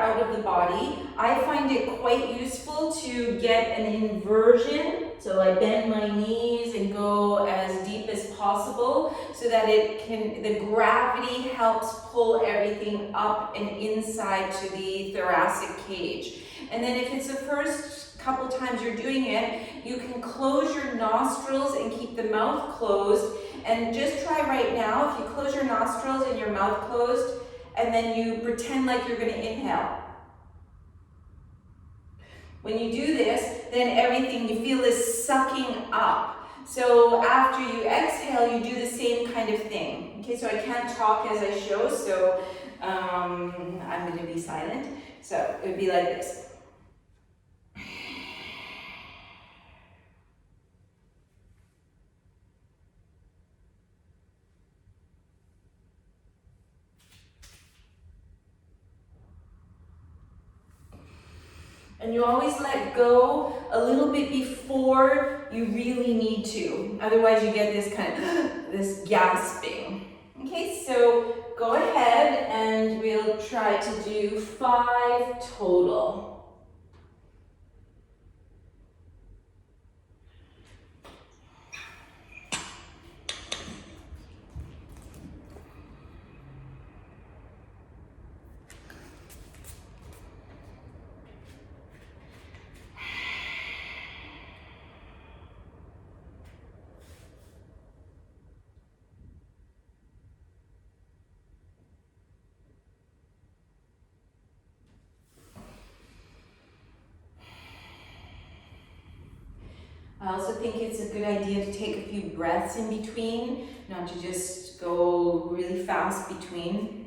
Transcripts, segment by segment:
out of the body, I find it quite useful to get an inversion. So I bend my knees and go as deep as possible so that the gravity helps pull everything up and inside to the thoracic cage. And then if it's the first couple times you're doing it, you can close your nostrils and keep the mouth closed. And just try right now, if you close your nostrils and your mouth closed, and then you pretend like you're going to inhale. When you do this, then everything, you feel this sucking up. So after you exhale, you do the same kind of thing. Okay, so I can't talk as I show, so I'm going to be silent. So it would be like this. And you always let go a little bit before you really need to. Otherwise you get this kind of, this gasping. Okay, so go ahead and we'll try to do 5 total. I also think it's a good idea to take a few breaths in between, not to just go really fast between.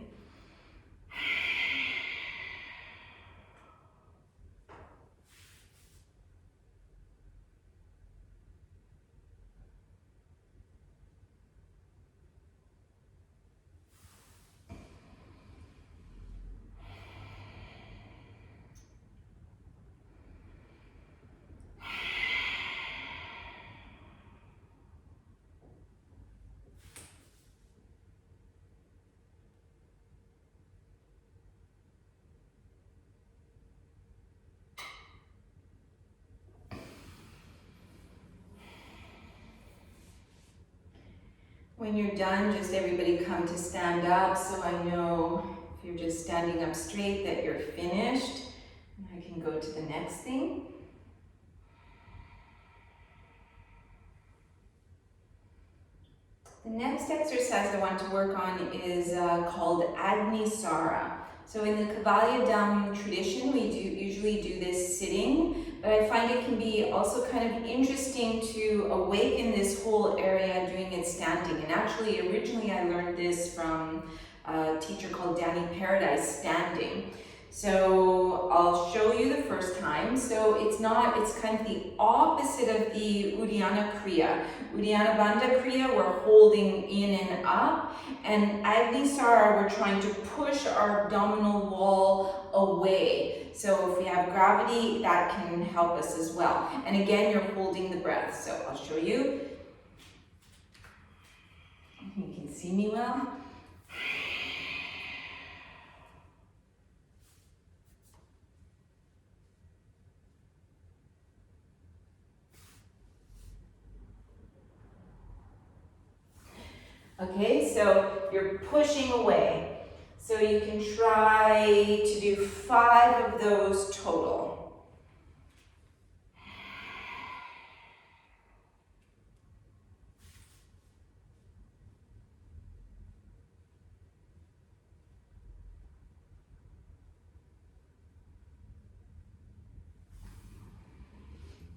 When you're done, just everybody come to stand up so I know if you're just standing up straight that you're finished. And I can go to the next thing. The next exercise I want to work on is called Agni Sara. So in the Kapalabhati tradition, we usually do this sitting, but I find it can be also kind of interesting to awaken this whole area doing it standing. And actually, originally I learned this from a teacher called Danny Paradise, standing. So I'll show you the first time. So it's kind of the opposite of the Uddiyana Kriya. Uddiyana Bandha Kriya, we're holding in and up. And Agni Sara, we're trying to push our abdominal wall away. So if we have gravity, that can help us as well. And again, you're holding the breath. So I'll show you. You can see me well. Okay, so you're pushing away. So you can try to do 5 of those total.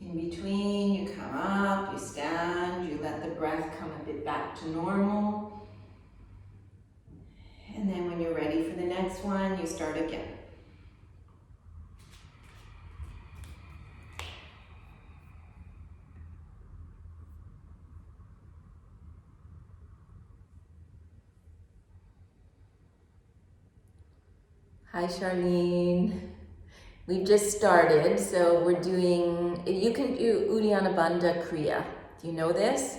In between, you come up, you stand, you let the breath come a bit back to normal. And then when you're ready for the next one, you start again. Hi, Charlene. We've just started, so we're doing, you can do Uddiyana Bandha Kriya. Do you know this?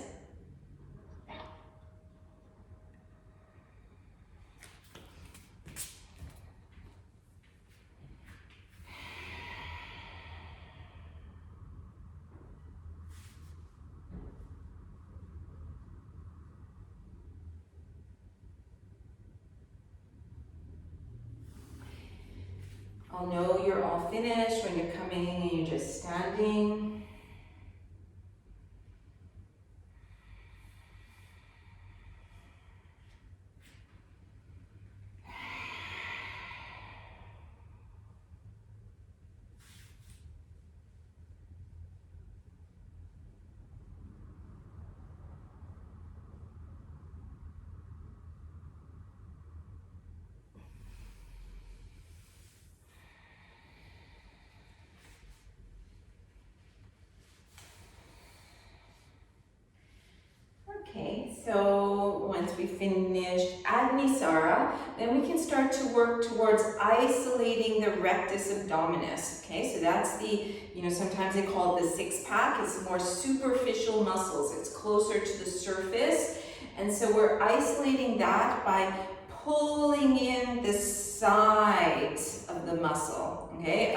I'll know you're all finished when you're coming and you're just standing. Okay, so once we finished Agni Sara, then we can start to work towards isolating the rectus abdominis. Okay, so that's the, sometimes they call it the six pack. It's more superficial muscles. It's closer to the surface. And so we're isolating that by pulling in the sides of the muscle, okay,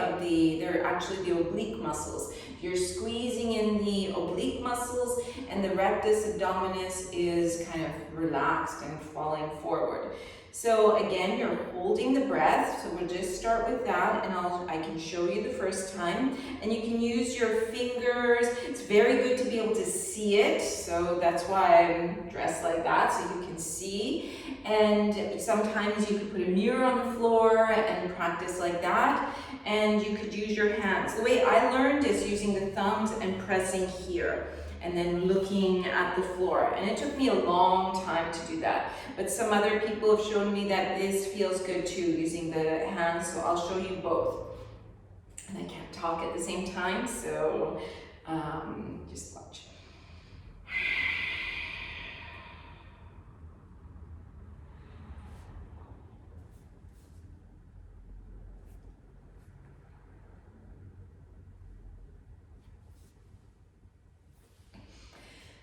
they're actually the oblique muscles. You're squeezing in the oblique muscles and the rectus abdominis is kind of relaxed and falling forward. So again, you're holding the breath. So we'll just start with that and I can show you the first time. And you can use your fingers. It's very good to be able to see it. So that's why I'm dressed like that, so you can see. And sometimes you could put a mirror on the floor and practice like that. And you could use your hands. The way I learned is using the thumbs and pressing here and then looking at the floor. And it took me a long time to do that. But some other people have shown me that this feels good too, using the hands. So I'll show you both. And I can't talk at the same time, so just watch.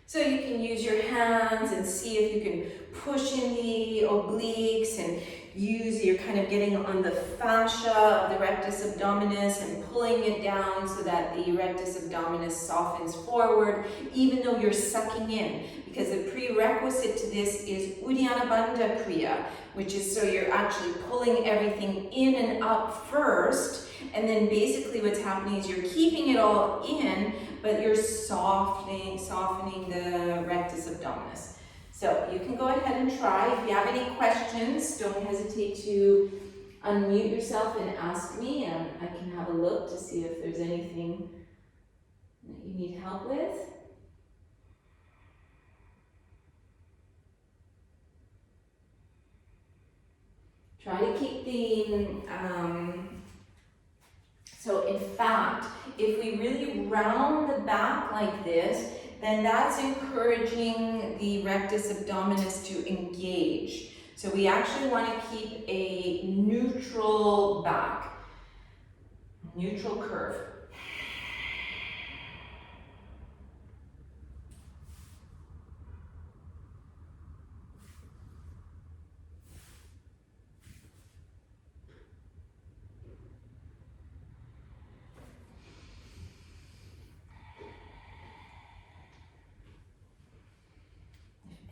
So you can use your hands and see if you can push in the obliques and you're kind of getting on the fascia of the rectus abdominis and pulling it down so that the rectus abdominis softens forward, even though you're sucking in. Because the prerequisite to this is Uddiyana Bandha Kriya, which is so you're actually pulling everything in and up first, and then basically what's happening is you're keeping it all in, but you're softening the rectus abdominis. So you can go ahead and try. If you have any questions, don't hesitate to unmute yourself and ask me, and I can have a look to see if there's anything that you need help with. Try to keep the, so in fact, if we really round the back like this, then that's encouraging the rectus abdominis to engage. So we actually want to keep a neutral back, neutral curve.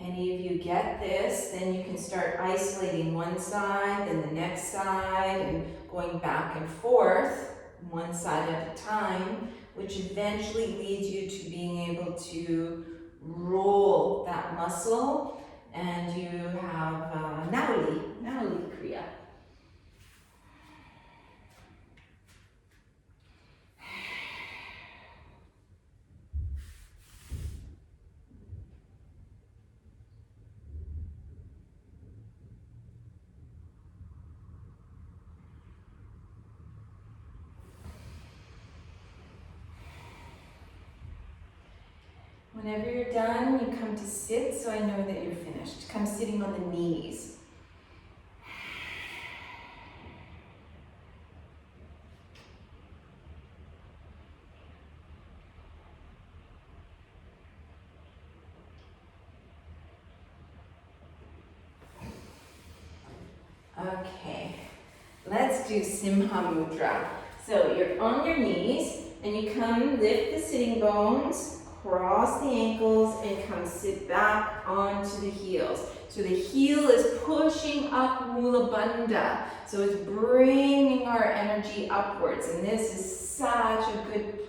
Any of you get this, then you can start isolating one side, then the next side, and going back and forth, one side at a time, which eventually leads you to being able to roll that muscle, and you have Nauli Kriya. Whenever you're done, you come to sit, so I know that you're finished. Come sitting on the knees. Okay, let's do Simha Mudra. So you're on your knees, and you come lift the sitting bones, Cross the ankles and come sit back onto the heels. So the heel is pushing up Mula Bandha. So it's bringing our energy upwards. And this is such a good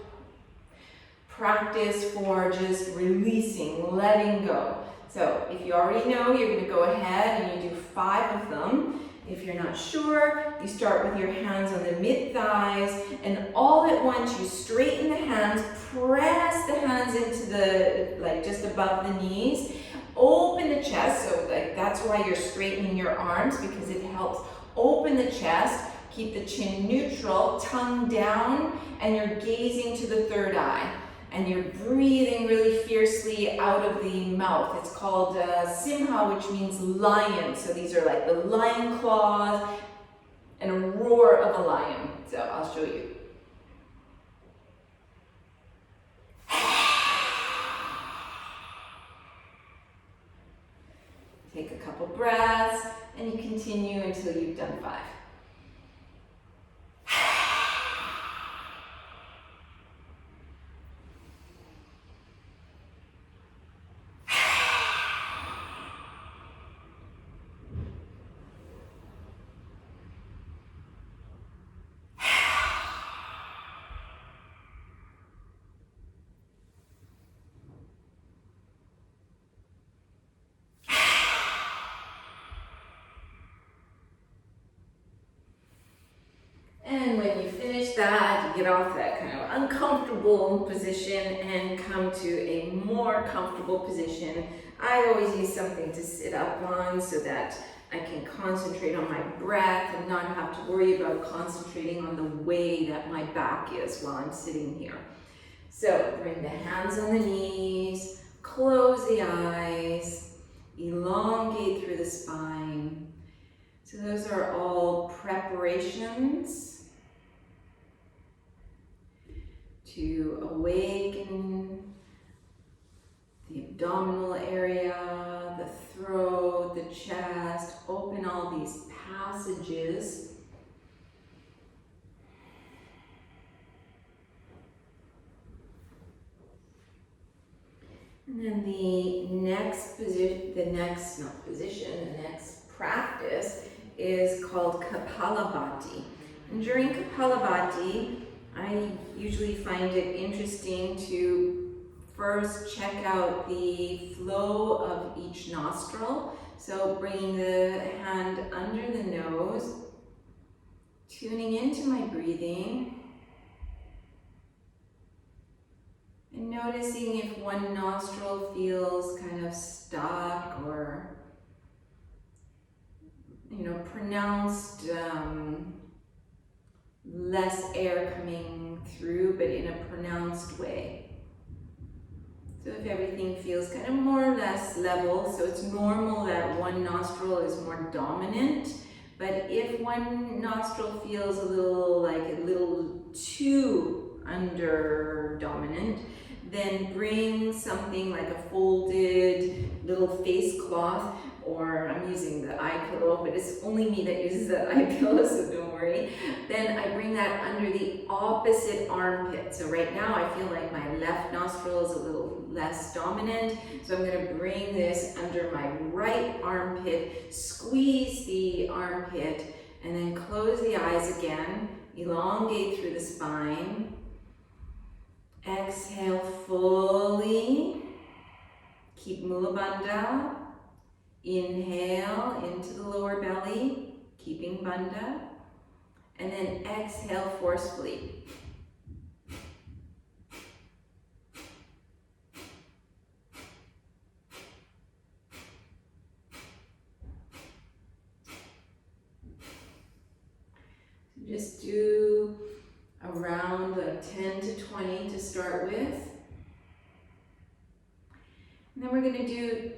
practice for just releasing, letting go. So if you already know, you're going to go ahead and you do 5 of them. If you're not sure, you start with your hands on the mid-thighs, and all at once you straighten the hands, press the hands into the, like just above the knees, open the chest, so like that's why you're straightening your arms, because it helps open the chest, keep the chin neutral, tongue down, and you're gazing to the third eye. And you're breathing really fiercely out of the mouth. It's called Simha, which means lion. So these are like the lion claws and a roar of a lion. So I'll show you. Take a couple breaths and you continue until you've done 5. And when you finish that, you get off that kind of uncomfortable position and come to a more comfortable position. I always use something to sit up on so that I can concentrate on my breath and not have to worry about concentrating on the way that my back is while I'm sitting here. So bring the hands on the knees, close the eyes, elongate through the spine. So those are all preparations to awaken the abdominal area, the throat, the chest, open all these passages. And then the next practice is called Kapalabhati. And during Kapalabhati, I usually find it interesting to first check out the flow of each nostril. So bringing the hand under the nose, tuning into my breathing, and noticing if one nostril feels kind of stuck or, pronounced, less air coming through, but in a pronounced way. So if everything feels kind of more or less level, so it's normal that one nostril is more dominant, but if one nostril feels a little too under dominant, then bring something like a folded little face cloth, or I'm using the eye pillow, but it's only me that uses the eye pillow, so don't worry. Then I bring that under the opposite armpit. So right now I feel like my left nostril is a little less dominant, so I'm going to bring this under my right armpit, squeeze the armpit, and then close the eyes again, elongate through the spine. Exhale fully, keep Mula Bandha. Inhale into the lower belly, keeping Bandha, and then exhale forcefully. Just do a round of 10 to 20 to start with. And then we're going to do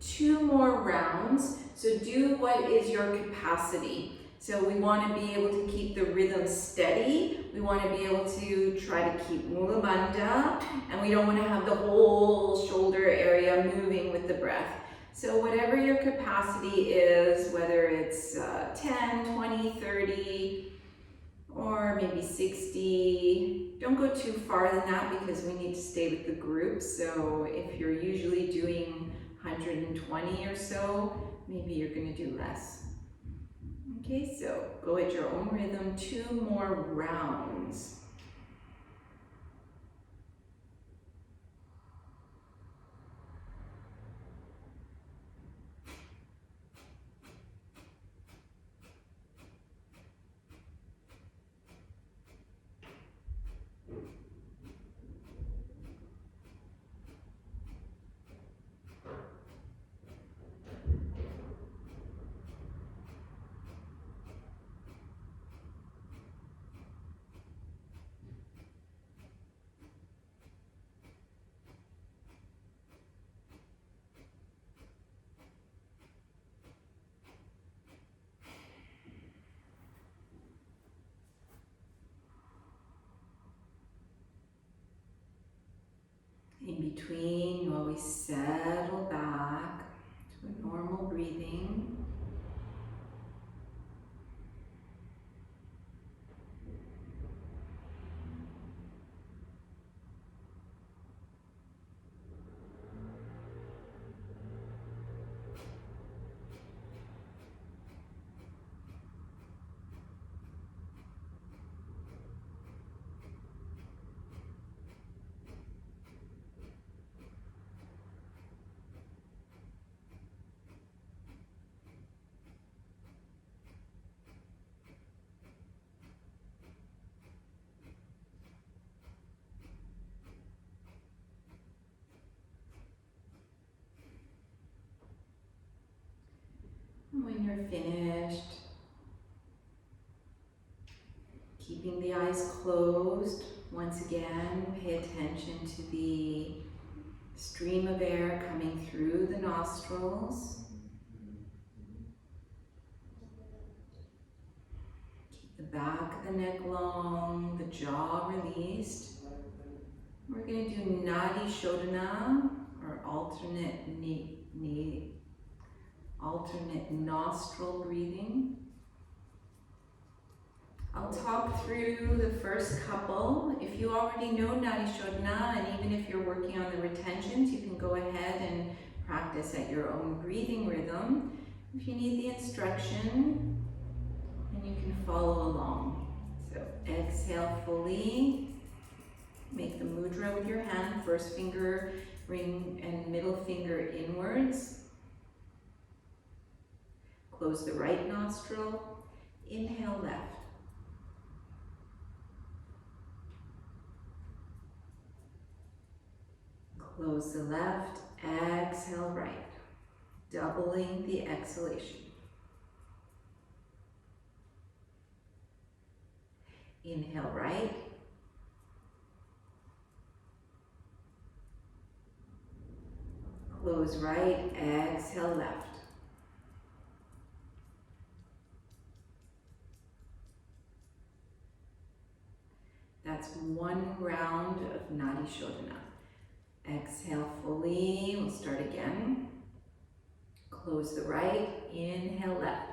2 more rounds. So do what is your capacity. So we want to be able to keep the rhythm steady. We want to be able to try to keep Mula Bandha, and we don't want to have the whole shoulder area moving with the breath. So whatever your capacity is, whether it's 10, 20, 30, or maybe 60. Don't go too far than that because we need to stay with the group. So if you're usually doing 120 or so, maybe you're going to do less. Okay, so go at your own rhythm, 2 more rounds. In between, you always settle back to a normal breathing. When you're finished, keeping the eyes closed, once again, pay attention to the stream of air coming through the nostrils. Keep the back of the neck long, the jaw released. We're going to do Nadi Shodhana, or alternate nostril breathing. I'll talk through the first couple. If you already know Nadi Shodhana, and even if you're working on the retentions, you can go ahead and practice at your own breathing rhythm. If you need the instruction, then you can follow along. So exhale fully. Make the mudra with your hand, first finger, ring, and middle finger inwards. Close the right nostril, inhale left. Close the left, exhale right, doubling the exhalation. Inhale right. Close right, exhale left. That's 1 round of Nadi Shodhana. Exhale fully, we'll start again. Close the right, inhale left.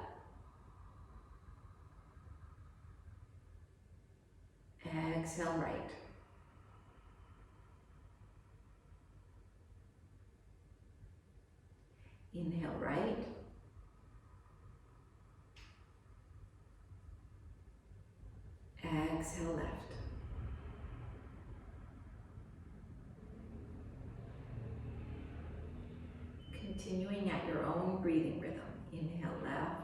Exhale right. Inhale right. Exhale left. Continuing at your own breathing rhythm. Inhale left,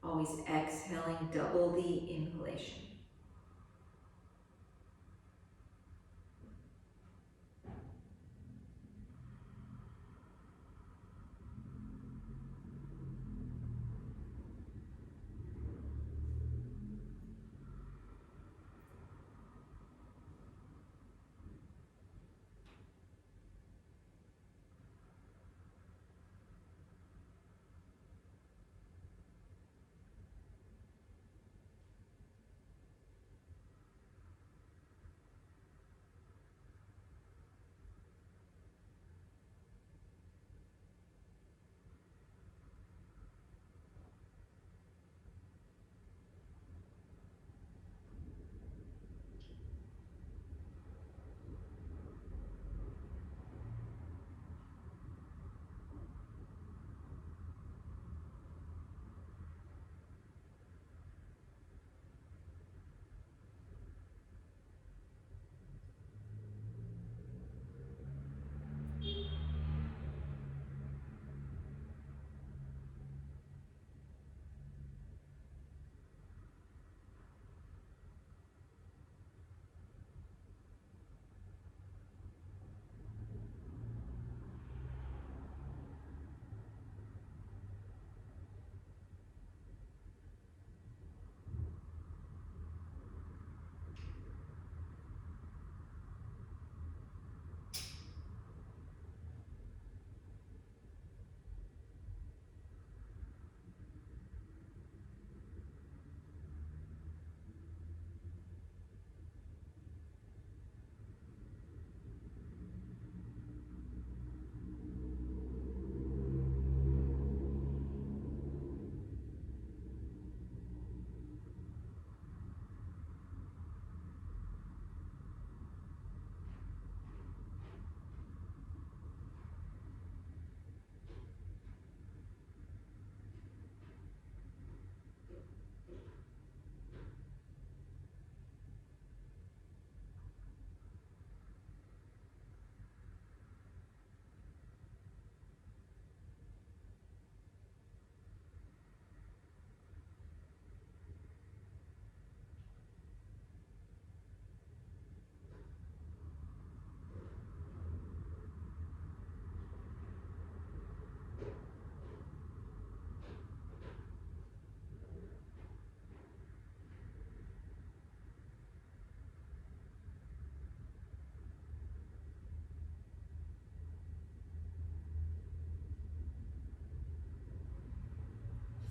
always exhaling, double the inhalation.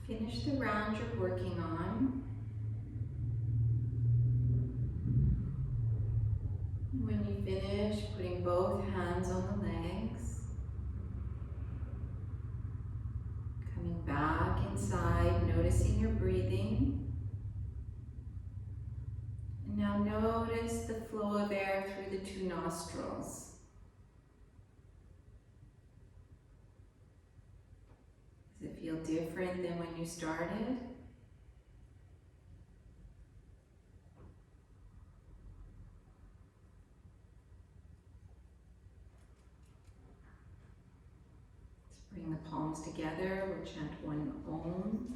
Finish the round you're working on. When you finish, putting both hands on the legs. Coming back inside, noticing your breathing. And now notice the flow of air through the two nostrils. Does it feel different than when you started? Bring the palms together, we'll chant one Om.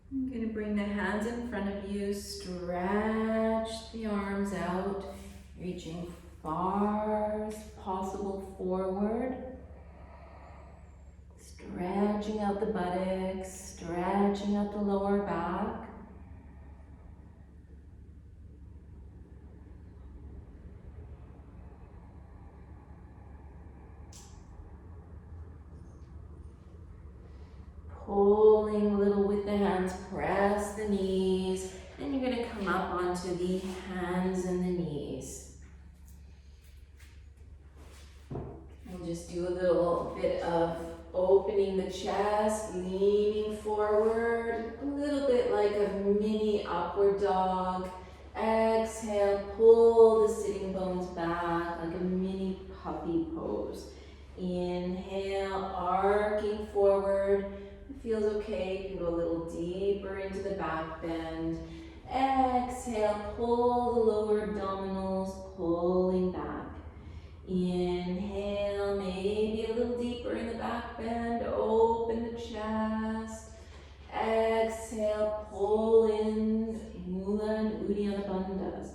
I'm going to bring the hands in front of you, stretch the arms out, reaching far as possible forward, stretching out the buttocks, stretching out the lower back. Pulling a little with the hands, press the knees, and you're going to come up onto the hands and the knees. And just do a little bit of opening the chest, leaning forward, a little bit like a mini upward dog. Exhale, pull the sitting bones back like a mini puppy pose. Inhale, arcing forward. It feels okay, you can go a little deeper into the back bend. Exhale, pull the lower abdominals, pulling back. Inhale, maybe a little deeper in the back bend, open the chest. Exhale, pull in Mula and Uddiyana bandhas.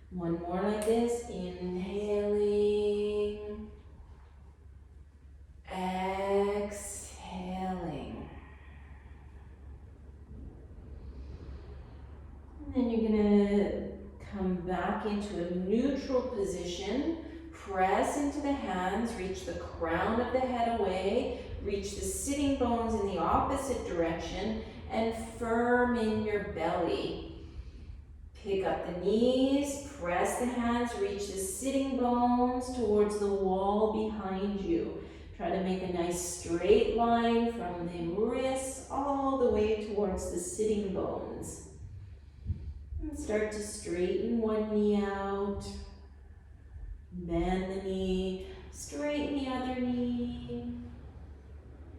One more like this, inhaling, exhaling. And then you're gonna come back into a neutral position. Press into the hands, reach the crown of the head away, reach the sitting bones in the opposite direction, and firm in your belly. Pick up the knees, press the hands, reach the sitting bones towards the wall behind you. Try to make a nice straight line from the wrists all the way towards the sitting bones. And start to straighten one knee out. Bend the knee, straighten the other knee.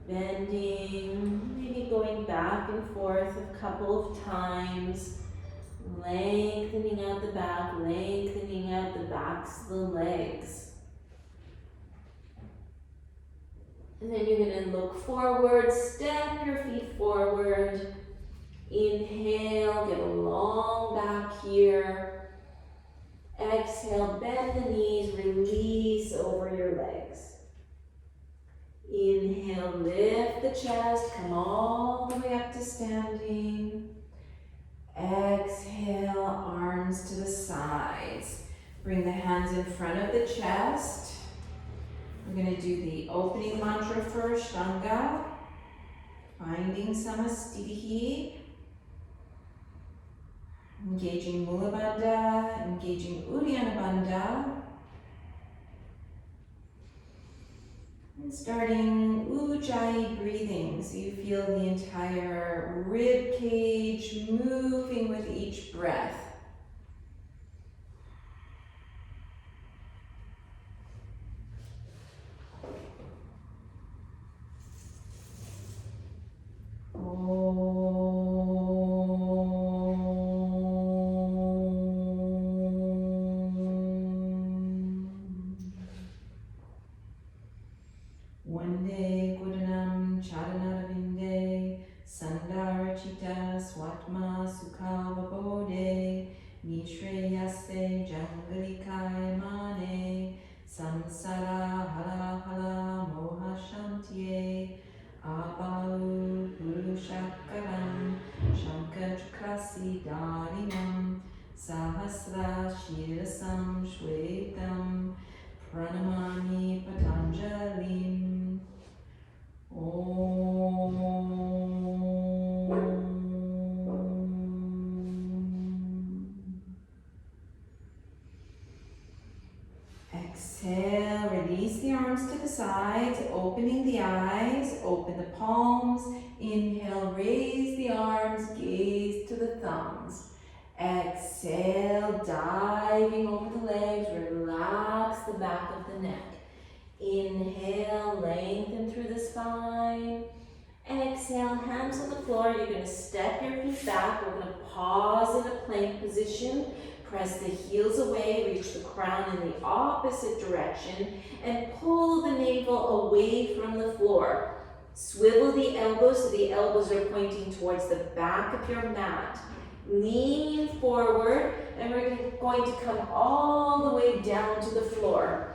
Bending, maybe going back and forth a couple of times. Lengthening out the back, lengthening out the backs of the legs. And then you're going to look forward, step your feet forward. Inhale, get a long back here. Exhale, bend the knees, release over your legs. Inhale, lift the chest, come all the way up to standing. Exhale, arms to the sides. Bring the hands in front of the chest. We're going to do the opening mantra for Ashtanga. Finding Samasthiti. Engaging Mula Bandha, engaging Uddiyana Bandha. And starting Ujjayi breathing, so you feel the entire rib cage moving with each breath. Samsara hala hala moha Shantye Abalu Purushakaram Shankachakrasi Darinam Sahasra Shirasam Shwetam Pranamami Patanjalim. Exhale, release the arms to the sides, opening the eyes, open the palms. Inhale, raise the arms, gaze to the thumbs. Exhale, diving over the legs, relax the back of the neck. Inhale, lengthen through the spine. Exhale, hands on the floor. You're going to step your feet back. We're going to pause in a plank position. Press the heels away, reach the crown in the opposite direction, and pull the navel away from the floor. Swivel the elbows so the elbows are pointing towards the back of your mat. Lean forward, and we're going to come all the way down to the floor.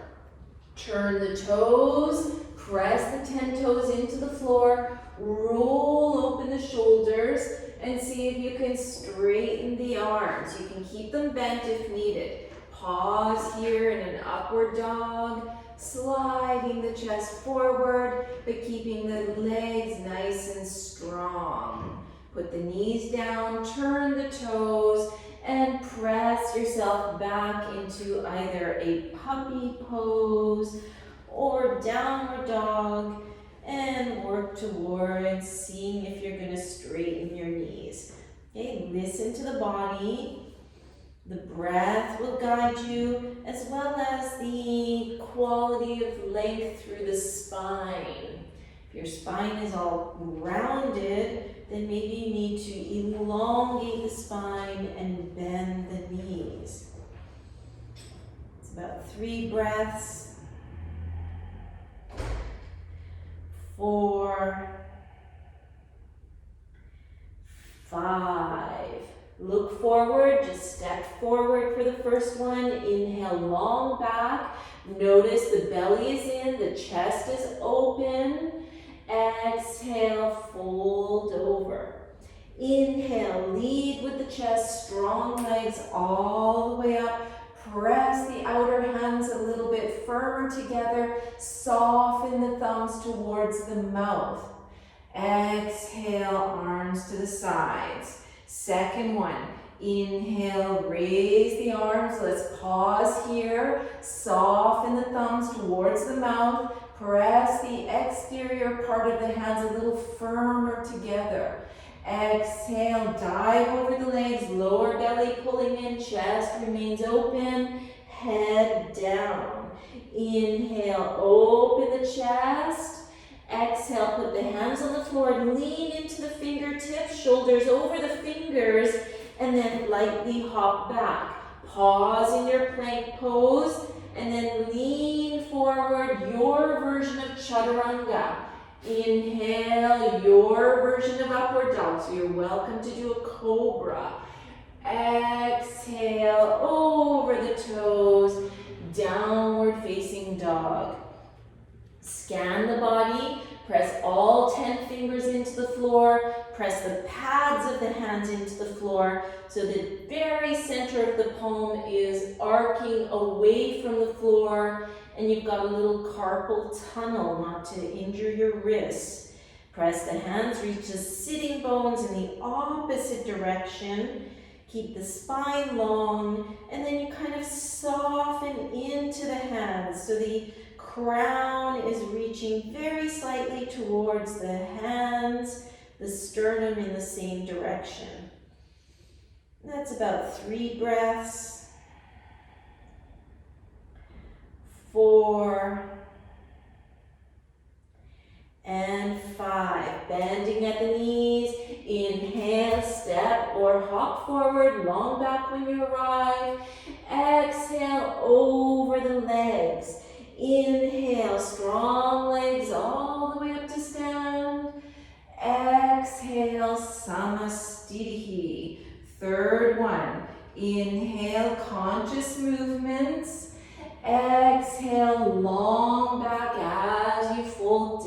Turn the toes, press the 10 toes into the floor, roll open the shoulders, and see if you can straighten the arms. You can keep them bent if needed. Pause here in an upward dog, sliding the chest forward, but keeping the legs nice and strong. Put the knees down, turn the toes, and press yourself back into either a puppy pose or downward dog, and work towards seeing if you're going to straighten your knees. Okay, listen to the body. The breath will guide you, as well as the quality of length through the spine. If your spine is all rounded, then maybe you need to elongate the spine and bend the knees. It's about 3 breaths. 4, 5. Look forward, just step forward for the first one. Inhale, long back. Notice the belly is in, the chest is open. Exhale, fold over. Inhale, lead with the chest, strong legs all the way up. Press the outer hands a little bit firmer together. Soften the thumbs towards the mouth. Exhale, arms to the sides. Second one. Inhale, raise the arms. Let's pause here. Soften the thumbs towards the mouth. Press the exterior part of the hands a little firmer together. Exhale, dive over the legs, lower belly pulling in, chest remains open, head down. Inhale, open the chest. Exhale, put the hands on the floor, lean into the fingertips, shoulders over the fingers, and then lightly hop back. Pause in your plank pose, and then lean forward, your version of chaturanga. Inhale, your version of upward dog. So you're welcome to do a cobra. Exhale, over the toes, downward facing dog. Scan the body, press all 10 fingers into the floor, press the pads of the hands into the floor, so the very center of the palm is arcing away from the floor, and you've got a little carpal tunnel not to injure your wrists. Press the hands, reach the sitting bones in the opposite direction. Keep the spine long, and then you kind of soften into the hands. So the crown is reaching very slightly towards the hands, the sternum in the same direction. That's about 3 breaths. 4 and 5. Bending at the knees. Inhale, step or hop forward, long back when you arrive. Exhale, over the legs. Inhale, strong legs all the way up to stand. Exhale, Samastitihi. Third one. Inhale, conscious movements. Exhale, long back as you fold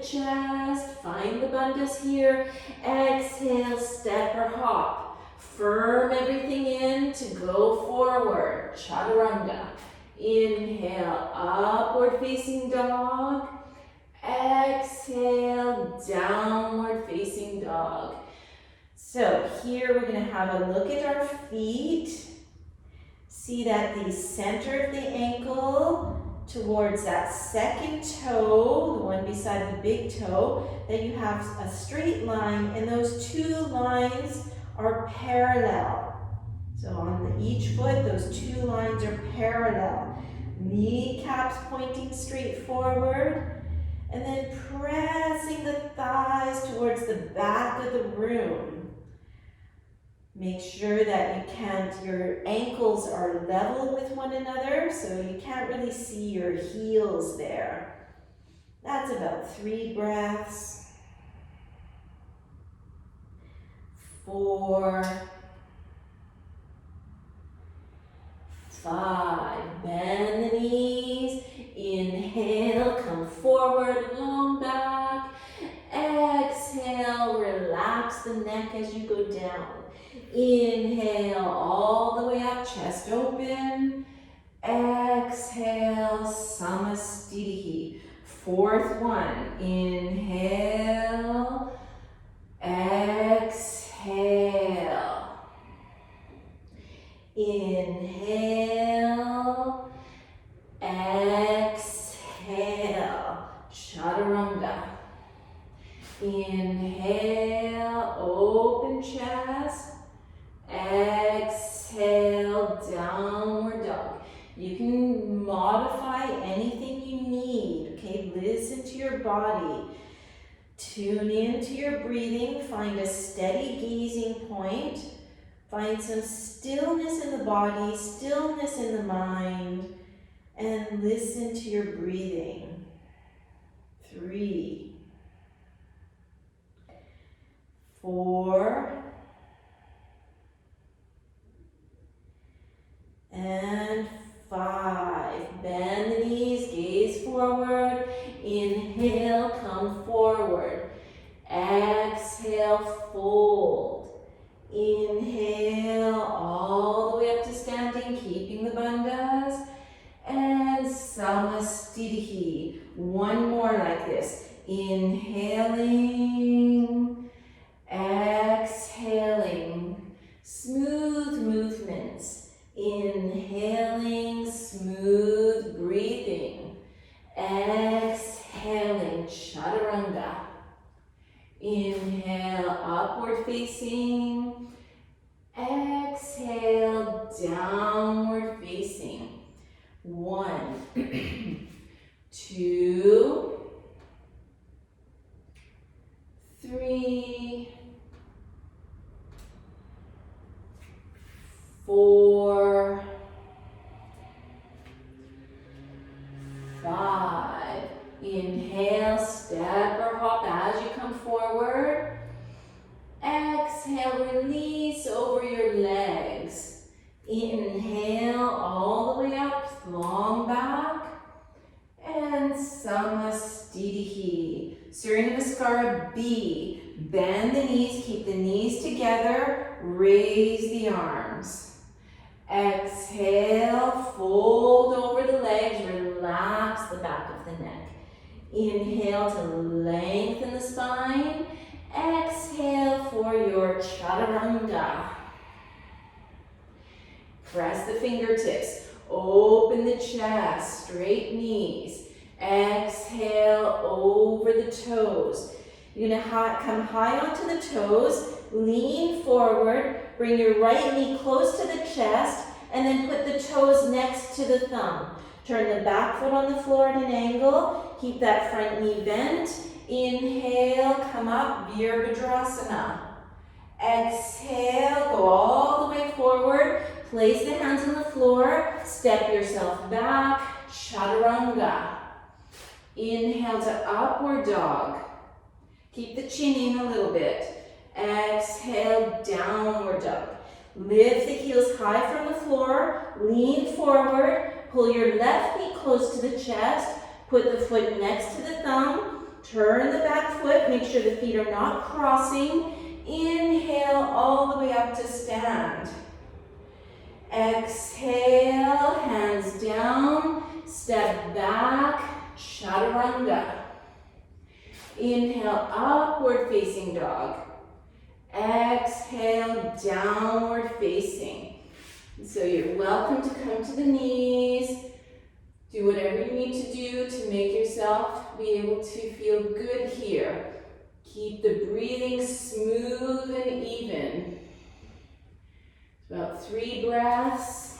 chest, find the bandhas here. Exhale, step or hop. Firm everything in to go forward, chaturanga. Inhale, upward facing dog. Exhale, downward facing dog. So here we're going to have a look at our feet. See that the center of the ankle towards that second toe, the one beside the big toe, that you have a straight line, and those two lines are parallel. So on each foot, those two lines are parallel. Kneecaps pointing straight forward, and then pressing the thighs towards the back of the room. Make sure that your ankles are level with one another, so you can't really see your heels there. That's about 3 breaths. 4, 5, bend the knees. Inhale, come forward, long back. Exhale, relax the neck as you go down. Inhale, all the way up, chest open. Exhale, Samastitihi. 4th one, inhale, exhale. Inhale, exhale, chaturanga. Inhale, open chest. Exhale, downward dog. You can modify anything you need, okay? Listen to your body. Tune into your breathing. Find a steady gazing point. Find some stillness in the body, stillness in the mind, and listen to your breathing. 3, 4, and 5. Bend the knees, gaze forward. Inhale, come forward. Exhale, fold. Inhale, all the way up to standing, keeping the bandhas. And Samastitihi. One more like this. Inhaling, exhaling. Smooth movements. Inhaling, smooth breathing. Exhaling, chaturanga. Inhale, upward facing. Exhale, downward facing. 1, 2, 3, 4, 5. Inhale, step or hop as you come forward. Exhale, release over your legs. Inhale, all the way up, long back. And Samastitihi. Surya Namaskara B. Bend the knees, keep the knees together, raise the arms. Exhale, fold over the legs, relax the back of the neck. Inhale to lengthen the spine. Exhale for your chaturanga. Press the fingertips, open the chest, straight knees. Exhale over the toes. You're going to come high onto the toes, lean forward, bring your right knee close to the chest, and then put the toes next to the thumb. Turn the back foot on the floor at an angle. Keep that front knee bent. Inhale, come up, Virabhadrasana. Exhale, go all the way forward. Place the hands on the floor. Step yourself back, chaturanga. Inhale to upward dog. Keep the chin in a little bit. Exhale, downward dog. Lift the heels high from the floor. Lean forward. Pull your left knee close to the chest. Put the foot next to the thumb. Turn the back foot, make sure the feet are not crossing. Inhale all the way up to stand. Exhale, hands down, step back, chaturanga. Inhale, upward facing dog. Exhale, downward facing. So you're welcome to come to the knees. Do whatever you need to do to make yourself be able to feel good here. Keep the breathing smooth and even. About 3 breaths.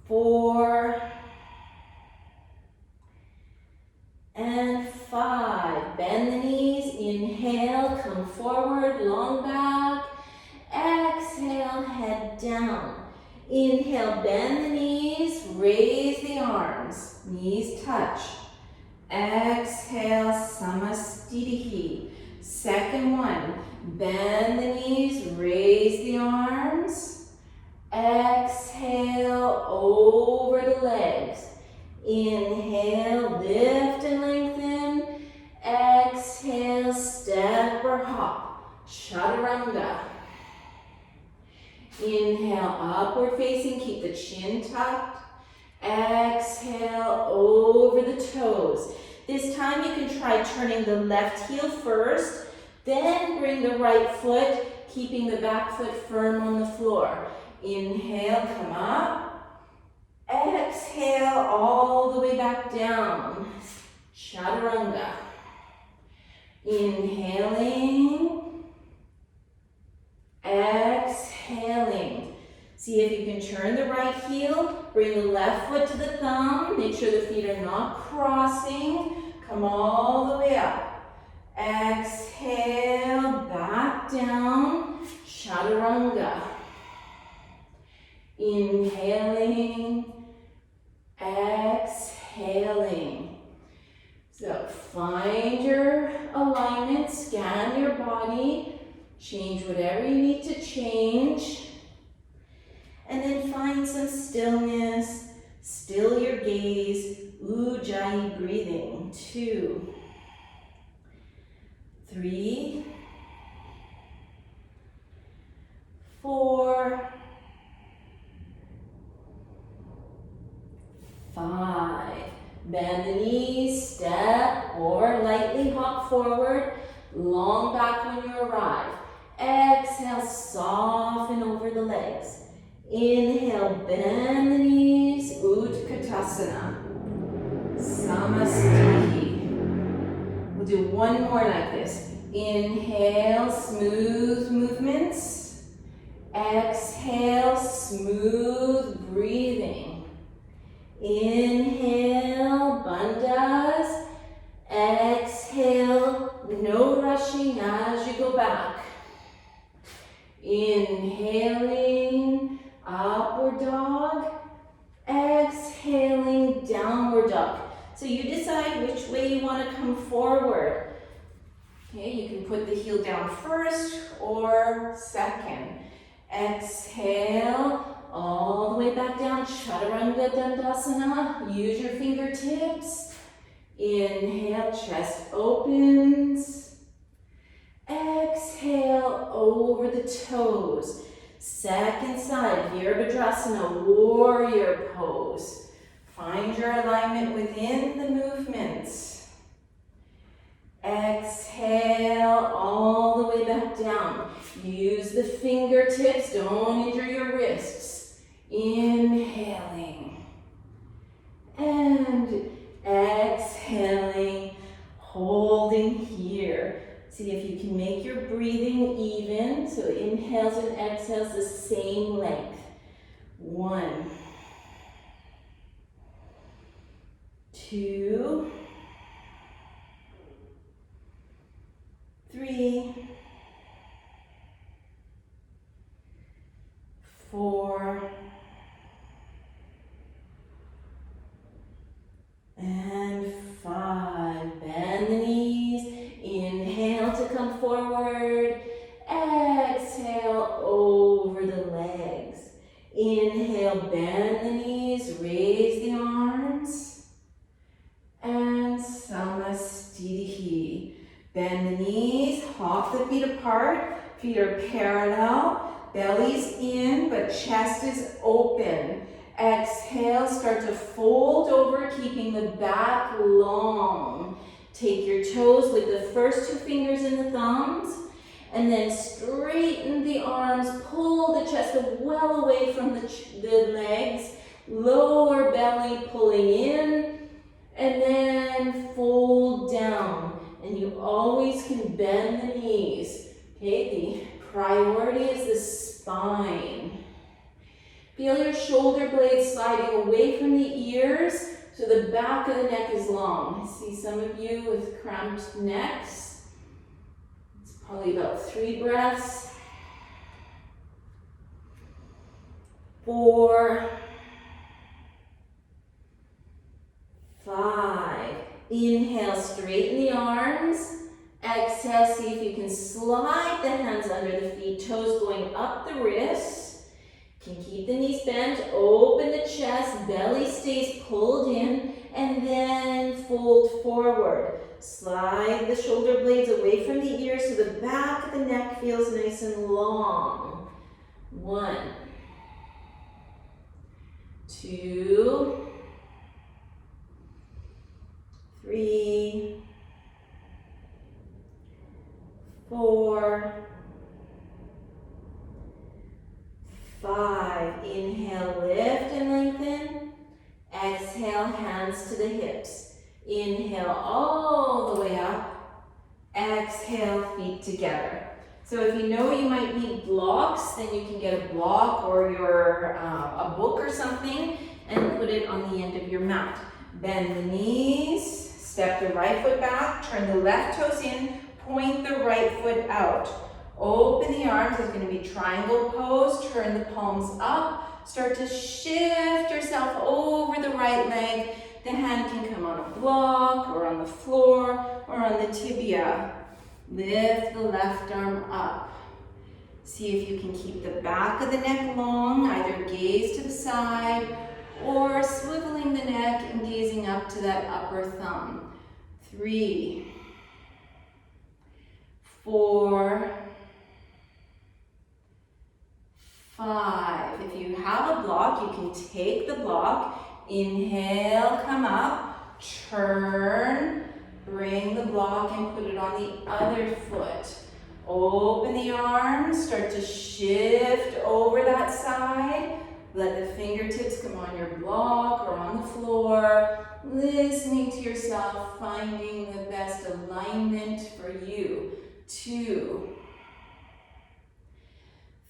4. And 5. Bend the knees. Inhale, come forward, long back. Exhale, head down. Inhale, bend the knees, raise the arms, knees touch. Exhale, samastitihi. Second one, bend the knees, raise the arms. Exhale, over the legs. Inhale, lift and lengthen. Exhale, step or hop, chaturanga. Inhale, upward facing, keep the chin tucked. Exhale, over the toes. This time you can try turning the left heel first, then bring the right foot, keeping the back foot firm on the floor. Inhale, come up. Exhale, all the way back down. Chaturanga. Inhaling. Exhaling. See if you can turn the right heel, bring the left foot to the thumb, make sure the feet are not crossing. Come all the way up. Exhale, back down, chaturanga. Inhaling, exhaling. So find your alignment, scan your body. Change whatever you need to change. And then find some stillness. Still your gaze. Ujjayi breathing. 2, 3, 4, 5. Bend the knees, step or lightly hop forward. Long back when you arrive. Exhale, soften over the legs. Inhale, bend the knees, Utkatasana. Samastiti. We'll do one more like this. Inhale, smooth movements. Exhale, smooth breathing. Inhale, bandhas. Exhale, no rushing as you go back. Inhaling, upward dog. Exhaling, downward dog. So you decide which way you want to come forward. Okay, you can put the heel down first or second. Exhale, all the way back down, Chaturanga Dandasana. Use your fingertips. Inhale, chest opens. Exhale, over the toes. Second side, Virabhadrasana, warrior pose. Find your alignment within the movements. Exhale, all the way back down. Use the fingertips, don't injure your wrists. Inhaling. And exhaling, holding here. See if you can make your breathing even. So inhales and exhales the same length. 1, 2, 3, 4, and 5. Bend the knees. Inhale to come forward. Exhale over the legs. Inhale, bend the knees, raise the arms. Exhale. Bend the knees, hop the feet apart. Feet are parallel, belly's in, but chest is open. Exhale, start to fold over, keeping the back long. Take your toes with the first 2 fingers and the thumbs, and then straighten the arms, pull the chest well away from the legs, lower belly pulling in, and then fold down. And you always can bend the knees. Okay, the priority is the spine. Feel your shoulder blades sliding away from the ears so the back of the neck is long. I see some of you with cramped necks. It's probably about 3 breaths. 4, 5. Inhale, straighten the arms. Exhale, see if you can slide the hands under the feet, toes going up the wrists. Can keep the knees bent, open the chest, belly stays pulled in, and then fold forward. Slide the shoulder blades away from the ears so the back of the neck feels nice and long. 1, 2, 3, 4, 5. Inhale, lift and lengthen. Exhale, hands to the hips. Inhale all the way up. Exhale, feet together. So if you know you might need blocks, then you can get a block or a book or something and put it on the end of your mat. Bend the knees, step the right foot back, turn the left toes in, point the right foot out. Open the arms, there's going to be triangle pose, turn the palms up, start to shift yourself over the right leg. The hand can come on a block or on the floor or on the tibia. Lift the left arm up. See if you can keep the back of the neck long, either gaze to the side or swiveling the neck and gazing up to that upper thumb. 3, 4, 5. If you have a block, you can take the block. Inhale, come up, turn, bring the block and put it on the other foot. Open the arms, start to shift over that side. Let the fingertips come on your block or on the floor. Listening to yourself, finding the best alignment for you. 2,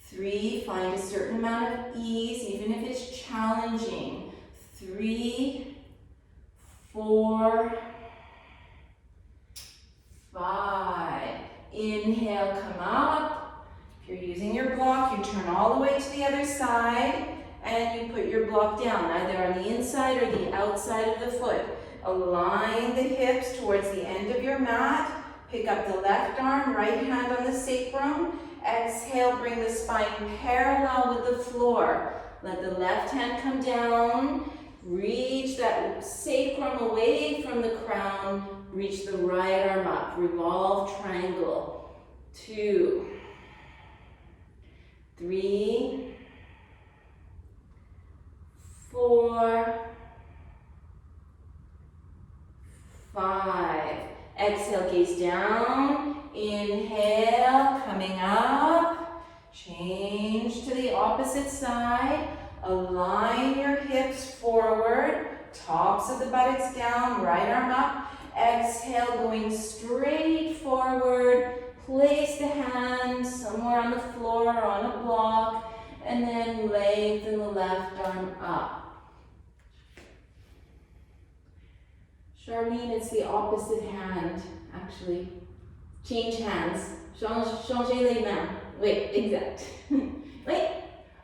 3, find a certain amount of ease, even if it's challenging. 3, 4, 5. Inhale, come up. If you're using your block, you turn all the way to the other side and you put your block down, either on the inside or the outside of the foot. Align the hips towards the end of your mat. Pick up the left arm, right hand on the sacrum. Exhale, bring the spine parallel with the floor. Let the left hand come down. Reach that sacrum away from the crown. Reach the right arm up. Revolve triangle. 2, 3, 4, 5. Exhale, gaze down. Inhale, coming up. Change to the opposite side. Align your hips forward. Tops of the buttocks down, right arm up. Exhale, going straight forward. Place the hand somewhere on the floor or on a block. And then lengthen the left arm up. Charlene, it's the opposite hand, actually. Change hands. Changez les mains. Wait, exact. Wait.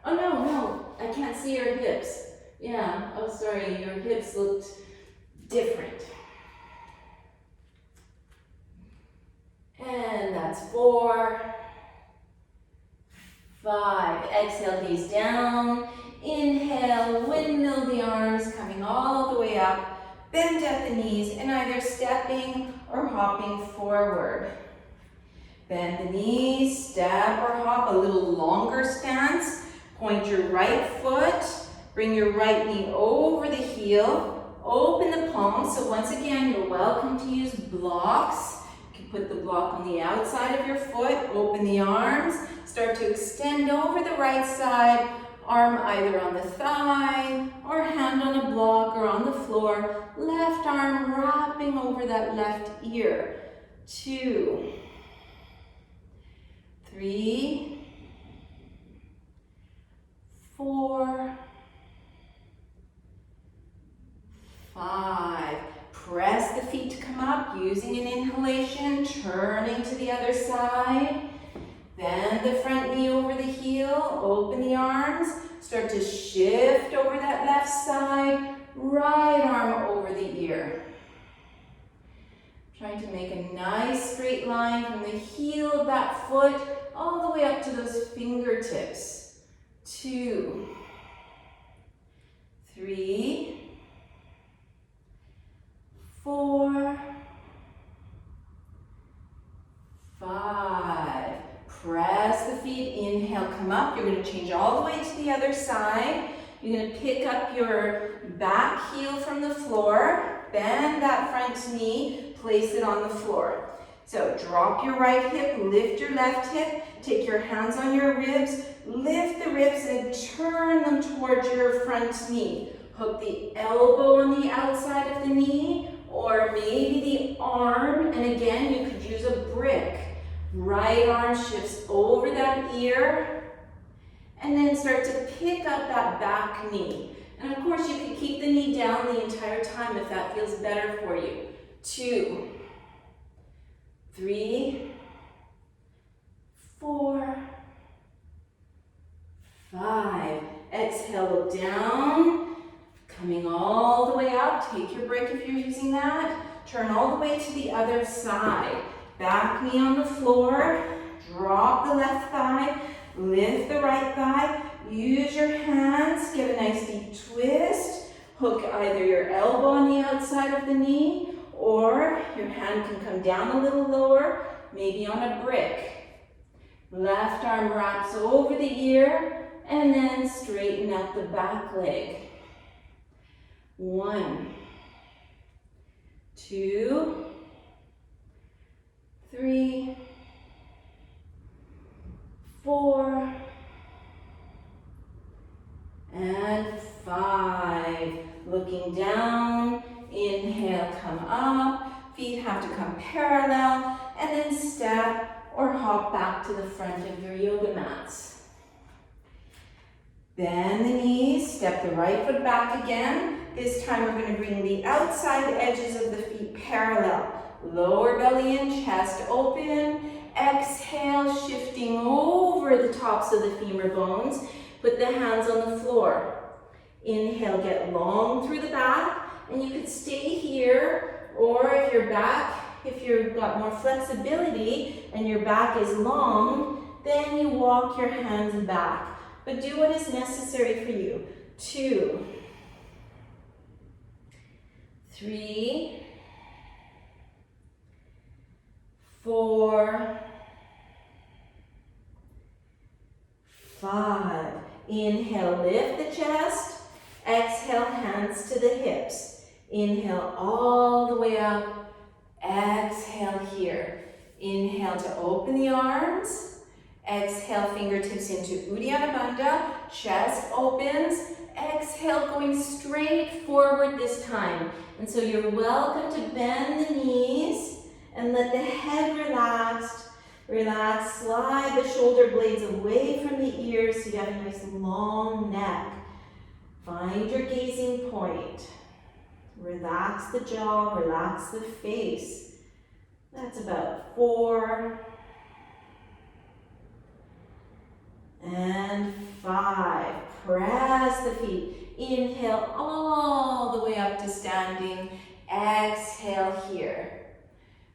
Oh, no. I can't see your hips. Yeah, oh, sorry. Your hips looked different. And that's 4, 5. Exhale, gaze down. Inhale, windmill the arms, coming all the way up. Bend at the knees and either stepping or hopping forward. Bend the knees, step or hop, a little longer stance. Point your right foot, bring your right knee over the heel, open the palms. So once again, you're welcome to use blocks. You can put the block on the outside of your foot, open the arms, start to extend over the right side, arm either on the thigh or hand on a block or on the floor. Left arm wrapping over that left ear. 2, 3, 4, 5. Press the feet to come up using an inhalation, turning to the other side. Bend the front knee over the heel, open the arms, start to shift over that left side, right arm over the ear. Trying to make a nice straight line from the heel of that foot all the way up to those fingertips. 2, 3, 4, 5. Press the feet, inhale, come up. You're going to change all the way to the other side. You're going to pick up your back heel from the floor, bend that front knee, place it on the floor. So drop your right hip, lift your left hip, take your hands on your ribs, lift the ribs and turn them towards your front knee. Hook the elbow on the outside of the knee, or maybe the arm, and again, you could use a brick. Right arm shifts over that ear, and then start to pick up that back knee. And of course, you can keep the knee down the entire time if that feels better for you. 2, 3, 4, 5. Exhale, look down, coming all the way up. Take your break if you're using that. Turn all the way to the other side. Back knee on the floor, drop the left thigh, lift the right thigh, use your hands, get a nice deep twist, hook either your elbow on the outside of the knee, or your hand can come down a little lower, maybe on a brick. Left arm wraps over the ear, and then straighten out the back leg. 1, 2, 3, 4, and 5. Looking down, inhale, come up, feet have to come parallel, and then step or hop back to the front of your yoga mats. Bend the knees, step the right foot back again. This time we're going to bring the outside edges of the feet parallel. Lower belly in, chest open. Exhale, shifting over the tops of the femur bones. Put the hands on the floor. Inhale, get long through the back, and you could stay here, or if you've got more flexibility and your back is long, then you walk your hands back. But do what is necessary for you. 2, 3, 4, 5. Inhale, lift the chest. Exhale, hands to the hips. Inhale all the way up. Exhale here. Inhale to open the arms. Exhale, fingertips into Uddiyana Bandha. Chest opens. Exhale, going straight forward this time. And so you're welcome to bend the knees and let the head relax. Relax, slide the shoulder blades away from the ears so you have a nice long neck. Find your gazing point. Relax the jaw, relax the face. That's about 4 and 5. Press the feet. Inhale all the way up to standing. Exhale here.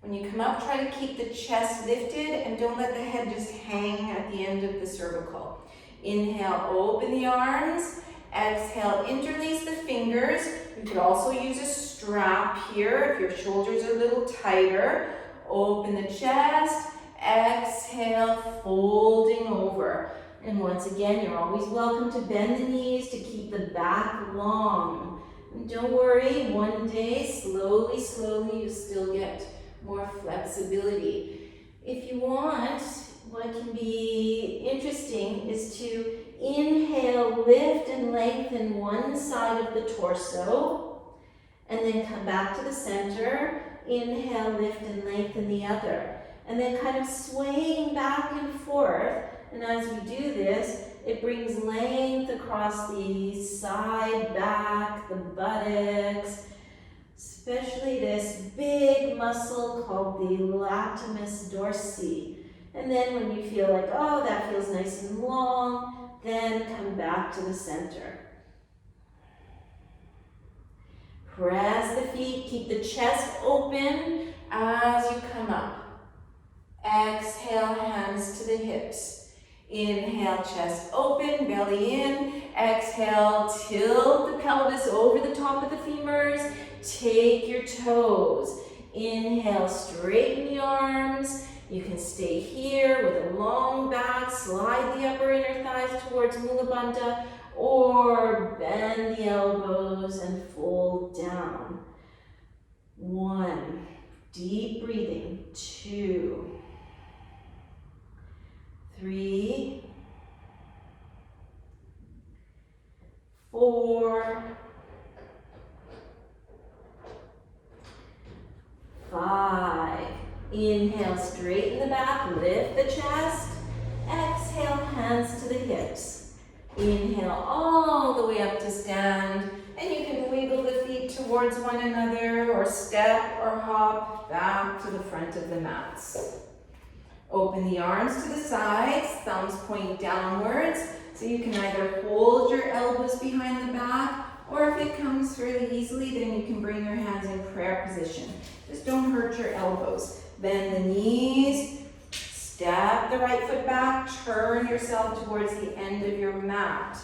When you come up, try to keep the chest lifted and don't let the head just hang at the end of the cervical. Inhale, open the arms. Exhale, interlace the fingers. You could also use a strap here if your shoulders are a little tighter. Open the chest, exhale, folding over. And once again, you're always welcome to bend the knees to keep the back long. And don't worry, one day, slowly, slowly, you still get more flexibility. If you want, what can be interesting is to inhale, lift and lengthen one side of the torso, and then come back to the center. Inhale, lift and lengthen the other. And then kind of swaying back and forth. And as we do this, it brings length across the side, back, the buttocks, especially this big muscle called the latissimus dorsi. And then when you feel like, oh, that feels nice and long, then come back to the center. Press the feet, keep the chest open as you come up. Exhale, hands to the hips. Inhale, chest open, belly in. Exhale, tilt the pelvis over the top of the femurs. Take your toes. Inhale, straighten the arms. You can stay here with a long back. Slide the upper inner thighs towards Mula Bandha, or bend the elbows and fold down. 1, deep breathing. 2, 3, 4, 5. Inhale, straighten the back, lift the chest. Exhale, hands to the hips. Inhale all the way up to stand, and you can wiggle the feet towards one another or step or hop back to the front of the mats. Open the arms to the sides, thumbs point downwards, so you can either hold your elbows behind the back, or if it comes fairly easily, then you can bring your hands in prayer position. Just don't hurt your elbows. Bend the knees, step the right foot back, turn yourself towards the end of your mat.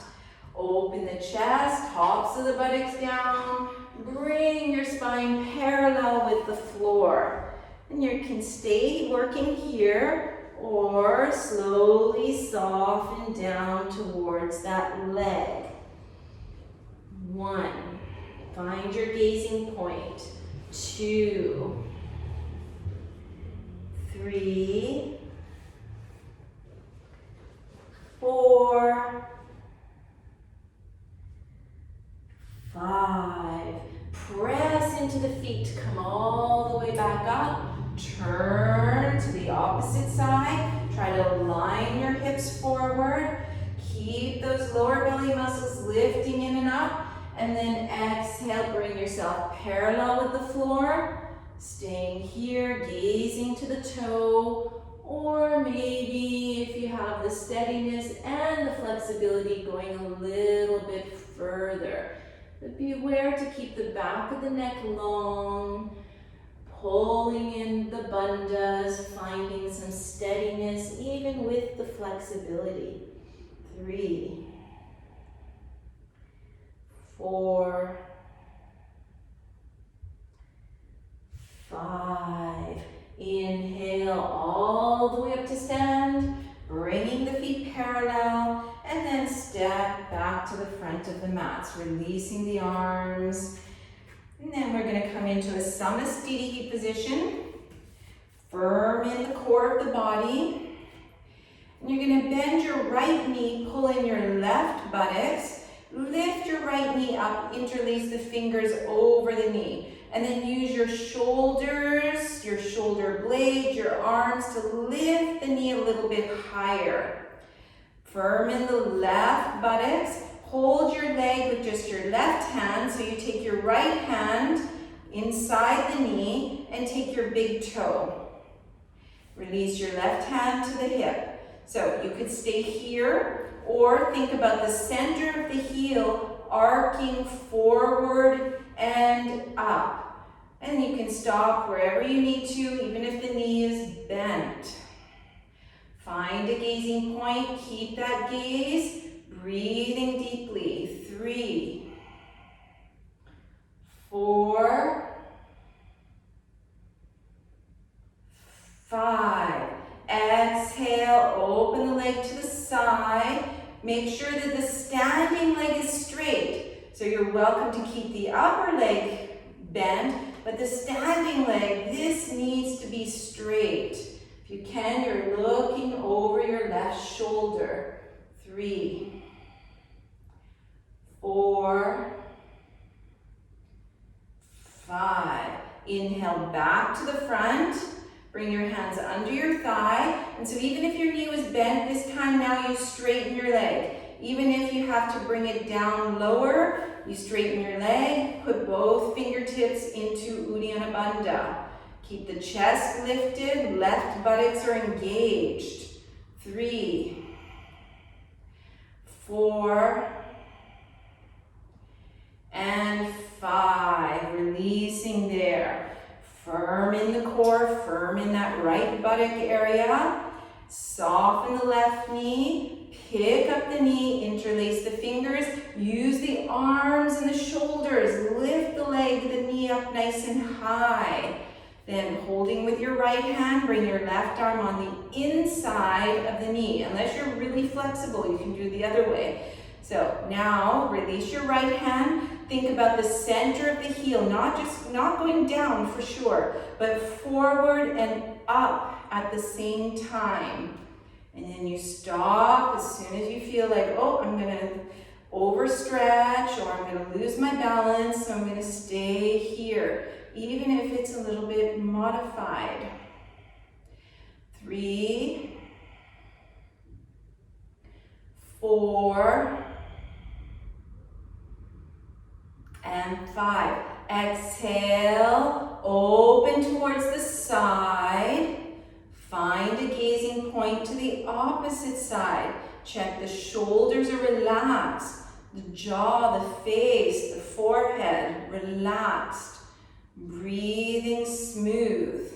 Open the chest, tops of the buttocks down, bring your spine parallel with the floor. And you can stay working here, or slowly soften down towards that leg. 1, find your gazing point. 2, 3, 4, 5. Press into the feet to come all the way back up. Turn to the opposite side. Try to align your hips forward. Keep those lower belly muscles lifting in and up. And then exhale, bring yourself parallel with the floor. Staying here, gazing to the toe. Or maybe if you have the steadiness and the flexibility, going a little bit further. But be aware to keep the back of the neck long. Pulling in the bandhas, finding some steadiness even with the flexibility. 3, 4, 5. Inhale all the way up to stand, bringing the feet parallel, and then step back to the front of the mats, releasing the arms. And then we're going to come into a Samasthiti position. Firm in the core of the body. And you're going to bend your right knee, pull in your left buttocks. Lift your right knee up, interlace the fingers over the knee. And then use your shoulders, your shoulder blades, your arms to lift the knee a little bit higher. Firm in the left buttocks. Hold your leg with just your left hand, so you take your right hand inside the knee and take your big toe. Release your left hand to the hip. So you could stay here, or think about the center of the heel arcing forward and up. And you can stop wherever you need to, even if the knee is bent. Find a gazing point, keep that gaze. Breathing deeply. 3, 4, Make sure that the standing leg is straight. So you're welcome to keep the upper leg bent, but the standing leg, this needs to be straight. If you can, you're looking over your left shoulder. 3, 4, 5. Inhale back to the front. Bring your hands under your thigh. And so even if your knee was bent, this time now you straighten your leg. Even if you have to bring it down lower, you straighten your leg, put both fingertips into Uddiyana Bandha. Keep the chest lifted, left buttocks are engaged. 3, 4, and 5. Releasing there. Firm in the core, firm in that right buttock area. Soften the left knee. Pick up the knee, interlace the fingers, use the arms and the shoulders, lift the leg, the knee up nice and high. Then holding with your right hand, bring your left arm on the inside of the knee. Unless you're really flexible, you can do the other way. So now release your right hand, think about the center of the heel, not going down for sure, but forward and up at the same time. And then you stop as soon as you feel like, oh, I'm going to overstretch or I'm going to lose my balance, so I'm going to stay here, even if it's a little bit modified. 3, 4, and 5. Exhale, open towards the side. Find a gazing point to the opposite side. Check the shoulders are relaxed. The jaw, the face, the forehead, relaxed. Breathing smooth.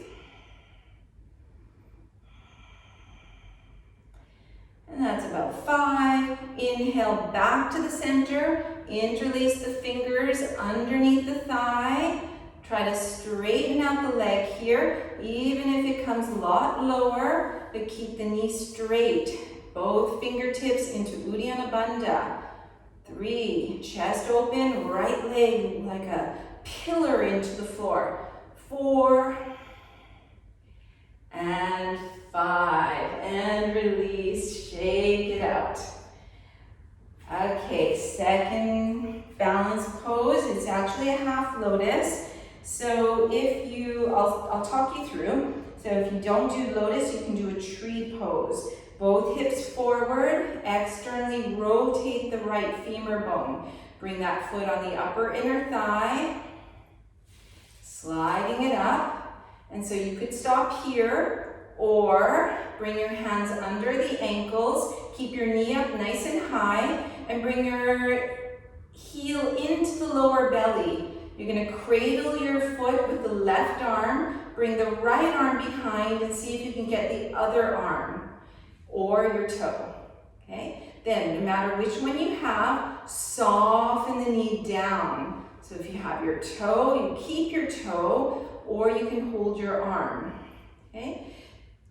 And that's about 5. Inhale back to the center. Interlace the fingers underneath the thigh. Try to straighten out the leg here, even if it comes a lot lower, but keep the knee straight. Both fingertips into Uddiyana Bandha. 3, chest open, right leg like a pillar into the floor. 4, and 5, and release, shake it out. Okay, second balance pose, it's actually a half lotus. So I'll talk you through. So if you don't do lotus, you can do a tree pose. Both hips forward, externally rotate the right femur bone. Bring that foot on the upper inner thigh, sliding it up. And so you could stop here, or bring your hands under the ankles, keep your knee up nice and high, and bring your heel into the lower belly. You're going to cradle your foot with the left arm, bring the right arm behind, and see if you can get the other arm or your toe. Okay? Then, no matter which one you have, soften the knee down. So if you have your toe, you keep your toe, or you can hold your arm. Okay?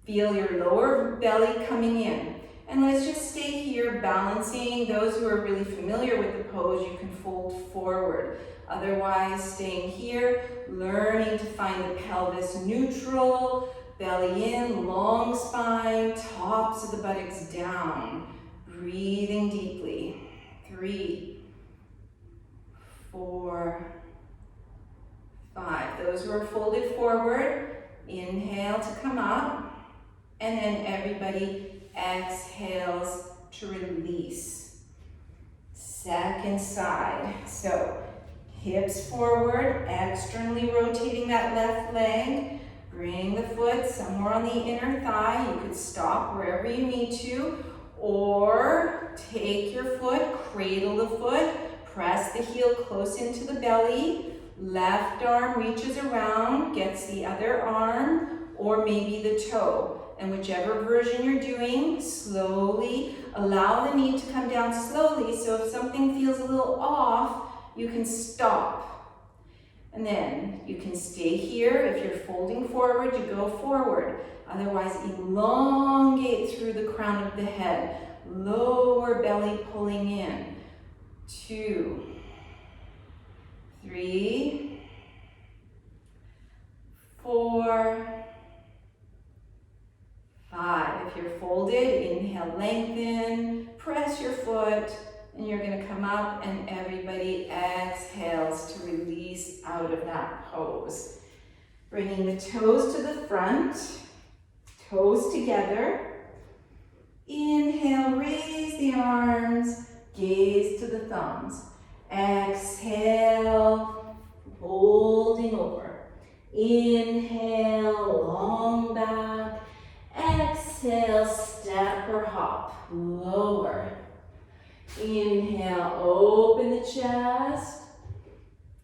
Feel your lower belly coming in. And let's just stay here balancing. Those who are really familiar with the pose, you can fold forward. Otherwise, staying here, learning to find the pelvis neutral, belly in, long spine, tops of the buttocks down. Breathing deeply. 3, 4, 5. Those who are folded forward, inhale to come up, and then everybody exhales to release. Second side. So hips forward, externally rotating that left leg. Bring the foot somewhere on the inner thigh. You could stop wherever you need to, or take your foot, cradle the foot, press the heel close into the belly. Left arm reaches around, gets the other arm, or maybe the toe. And whichever version you're doing, slowly allow the knee to come down slowly, so if something feels a little off, you can stop. And then you can stay here. If you're folding forward, you go forward. Otherwise, elongate through the crown of the head. lower belly pulling in. 2, 3, 4, 5. If you're folded, inhale, lengthen, press your foot, and you're going to come up, and everybody exhales to release out of that pose. Bringing the toes to the front, toes together. Inhale, raise the arms, gaze to the thumbs. Exhale, folding over. Inhale, long back. Exhale, step or hop, lower. Inhale, open the chest.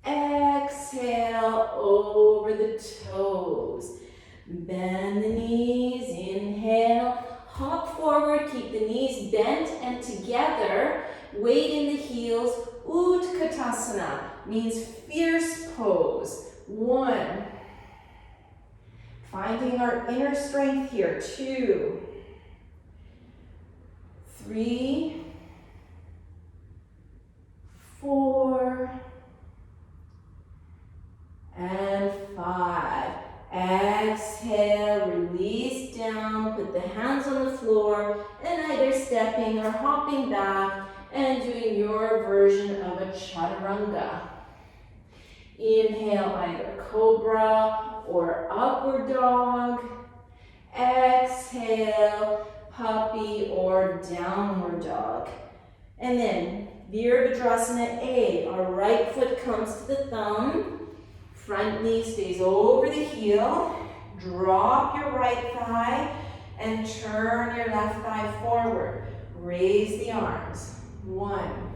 Exhale, over the toes. Bend the knees, inhale. Hop forward, keep the knees bent and together. Weight in the heels. Utkatasana means fierce pose. 1. Finding our inner strength here. 2, 3, 4, and 5. Exhale, release down, put the hands on the floor, and either stepping or hopping back and doing your version of a chaturanga. Inhale, either cobra or upward dog. Exhale, puppy or downward dog. And then Virabhadrasana A, our right foot comes to the thumb. Front knee stays over the heel. Drop your right thigh and turn your left thigh forward. Raise the arms. 1,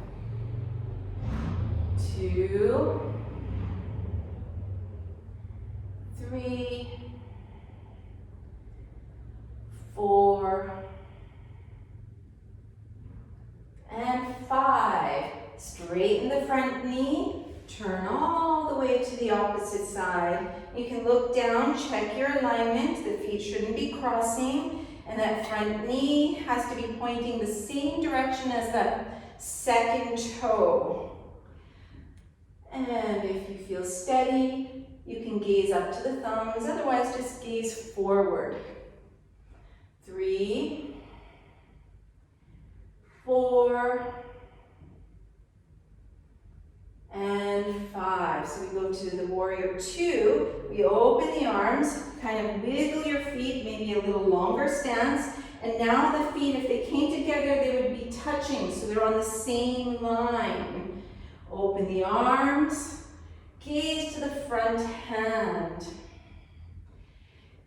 2, 3, 4, and 5. Straighten the front knee. Turn all the way to the opposite side. You can look down, check your alignment. The feet shouldn't be crossing. And that front knee has to be pointing the same direction as that second toe. And if you feel steady, you can gaze up to the thumbs. Otherwise, just gaze forward. 3, 4, and 5. So we go to the warrior 2. We open the arms, kind of wiggle your feet, maybe a little longer stance. And now the feet, if they came together, they would be touching, so they're on the same line. Open the arms, gaze to the front hand.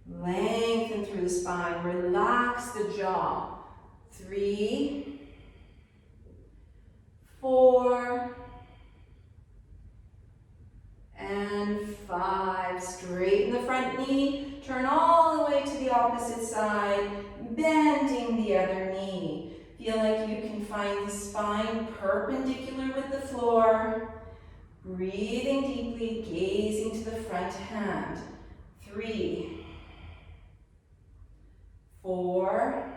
Lengthen through the spine, relax the jaw. 3, 4, and 5. Straighten the front knee, turn all the way to the opposite side, bending the other knee. Feel like you can find the spine perpendicular with the floor. Breathing deeply, gazing to the front hand. 3, 4,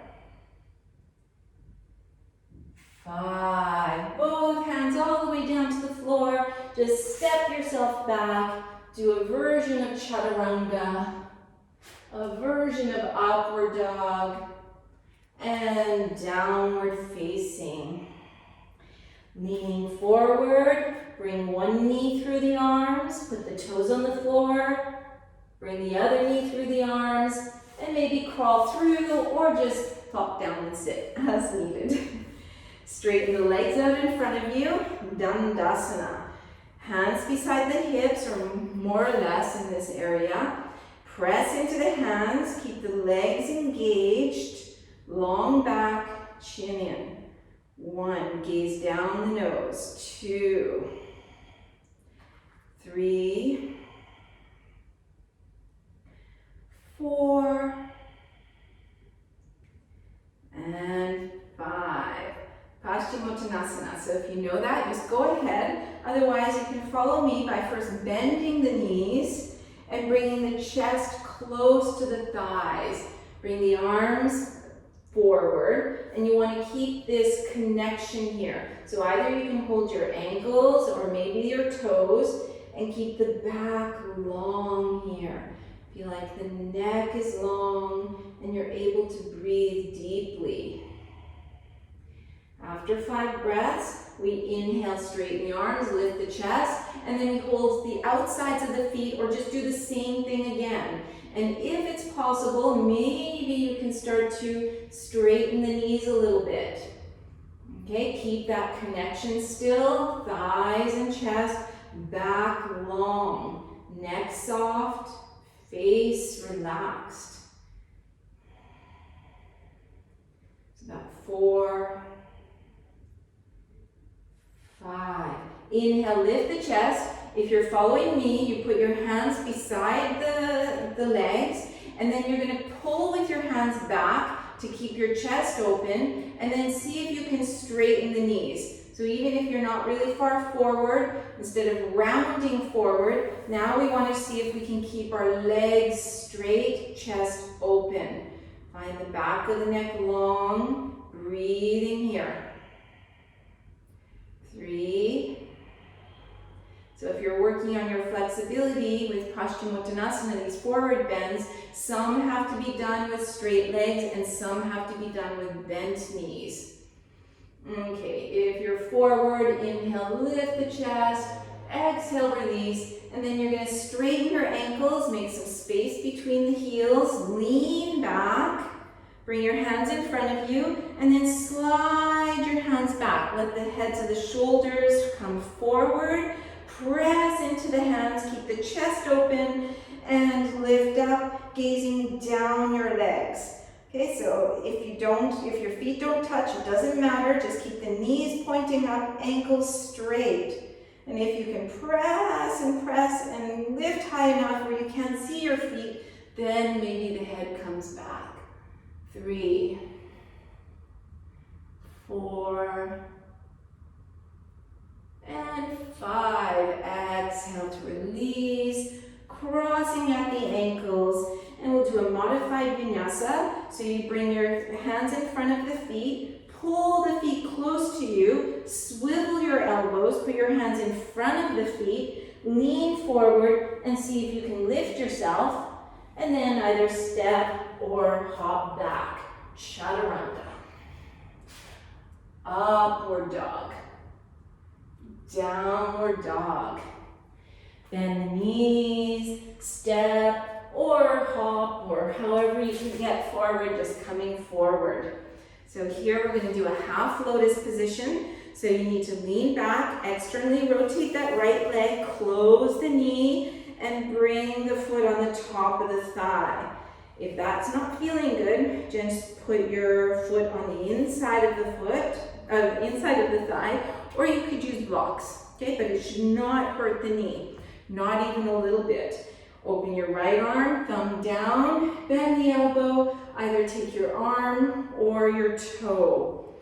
5. Both hands all the way down to the floor. Just step yourself back. Do a version of chaturanga, a version of upward dog, and downward facing. Leaning forward, bring one knee through the arms, put the toes on the floor, bring the other knee through the arms, and maybe crawl through or just pop down and sit as needed. Straighten the legs out in front of you, Dandasana. Hands beside the hips or more or less in this area. Press into the hands, keep the legs engaged, long back, chin in. 1, gaze down the nose. 2, 3, 4, and 5. Paschimottanasana. So if you know that, just go ahead. Otherwise, you can follow me by first bending the knees and bringing the chest close to the thighs. Bring the arms forward, and you want to keep this connection here. So either you can hold your ankles or maybe your toes and keep the back long here. Feel like the neck is long and you're able to breathe deeply. After 5 breaths, we inhale, straighten the arms, lift the chest, and then we hold the outsides of the feet or just do the same thing again. And if it's possible, maybe you can start to straighten the knees a little bit. Okay, keep that connection still, thighs and chest, back long, neck soft, face relaxed. It's about 4, 5. Inhale, lift the chest. If you're following me, you put your hands beside the legs, and then you're going to pull with your hands back to keep your chest open, and then see if you can straighten the knees. So even if you're not really far forward, instead of rounding forward, now we want to see if we can keep our legs straight, chest open. Find the back of the neck long, breathing here. 3. So if you're working on your flexibility with Paschimottanasana, these forward bends, some have to be done with straight legs and some have to be done with bent knees. Okay, if you're forward, inhale, lift the chest, exhale, release, and then you're going to straighten your ankles, make some space between the heels, lean back, bring your hands in front of you, and then slide your hands back. Let the heads of the shoulders come forward, press into the hands, keep the chest open, and lift up, gazing down your legs. Okay, so if your feet don't touch, it doesn't matter. Just keep the knees pointing up, ankles straight. And if you can press and lift high enough where you can't see your feet, then maybe the head comes back. 3, 4, and 5. Exhale to release, crossing at the ankles. And we'll do a modified vinyasa. So you bring your hands in front of the feet, pull the feet close to you, swivel your elbows, put your hands in front of the feet, lean forward, and see if you can lift yourself, and then either step or hop back. Chaturanga. Upward dog. Downward dog. Bend the knees, step, or hop, or however you can get forward, just coming forward. So here we're going to do a half lotus position. So you need to lean back, externally rotate that right leg, close the knee, and bring the foot on the top of the thigh. If that's not feeling good, just put your foot on the inside of the thigh, or you could use blocks, okay? But it should not hurt the knee, not even a little bit. Open your right arm, thumb down, bend the elbow, either take your arm or your toe.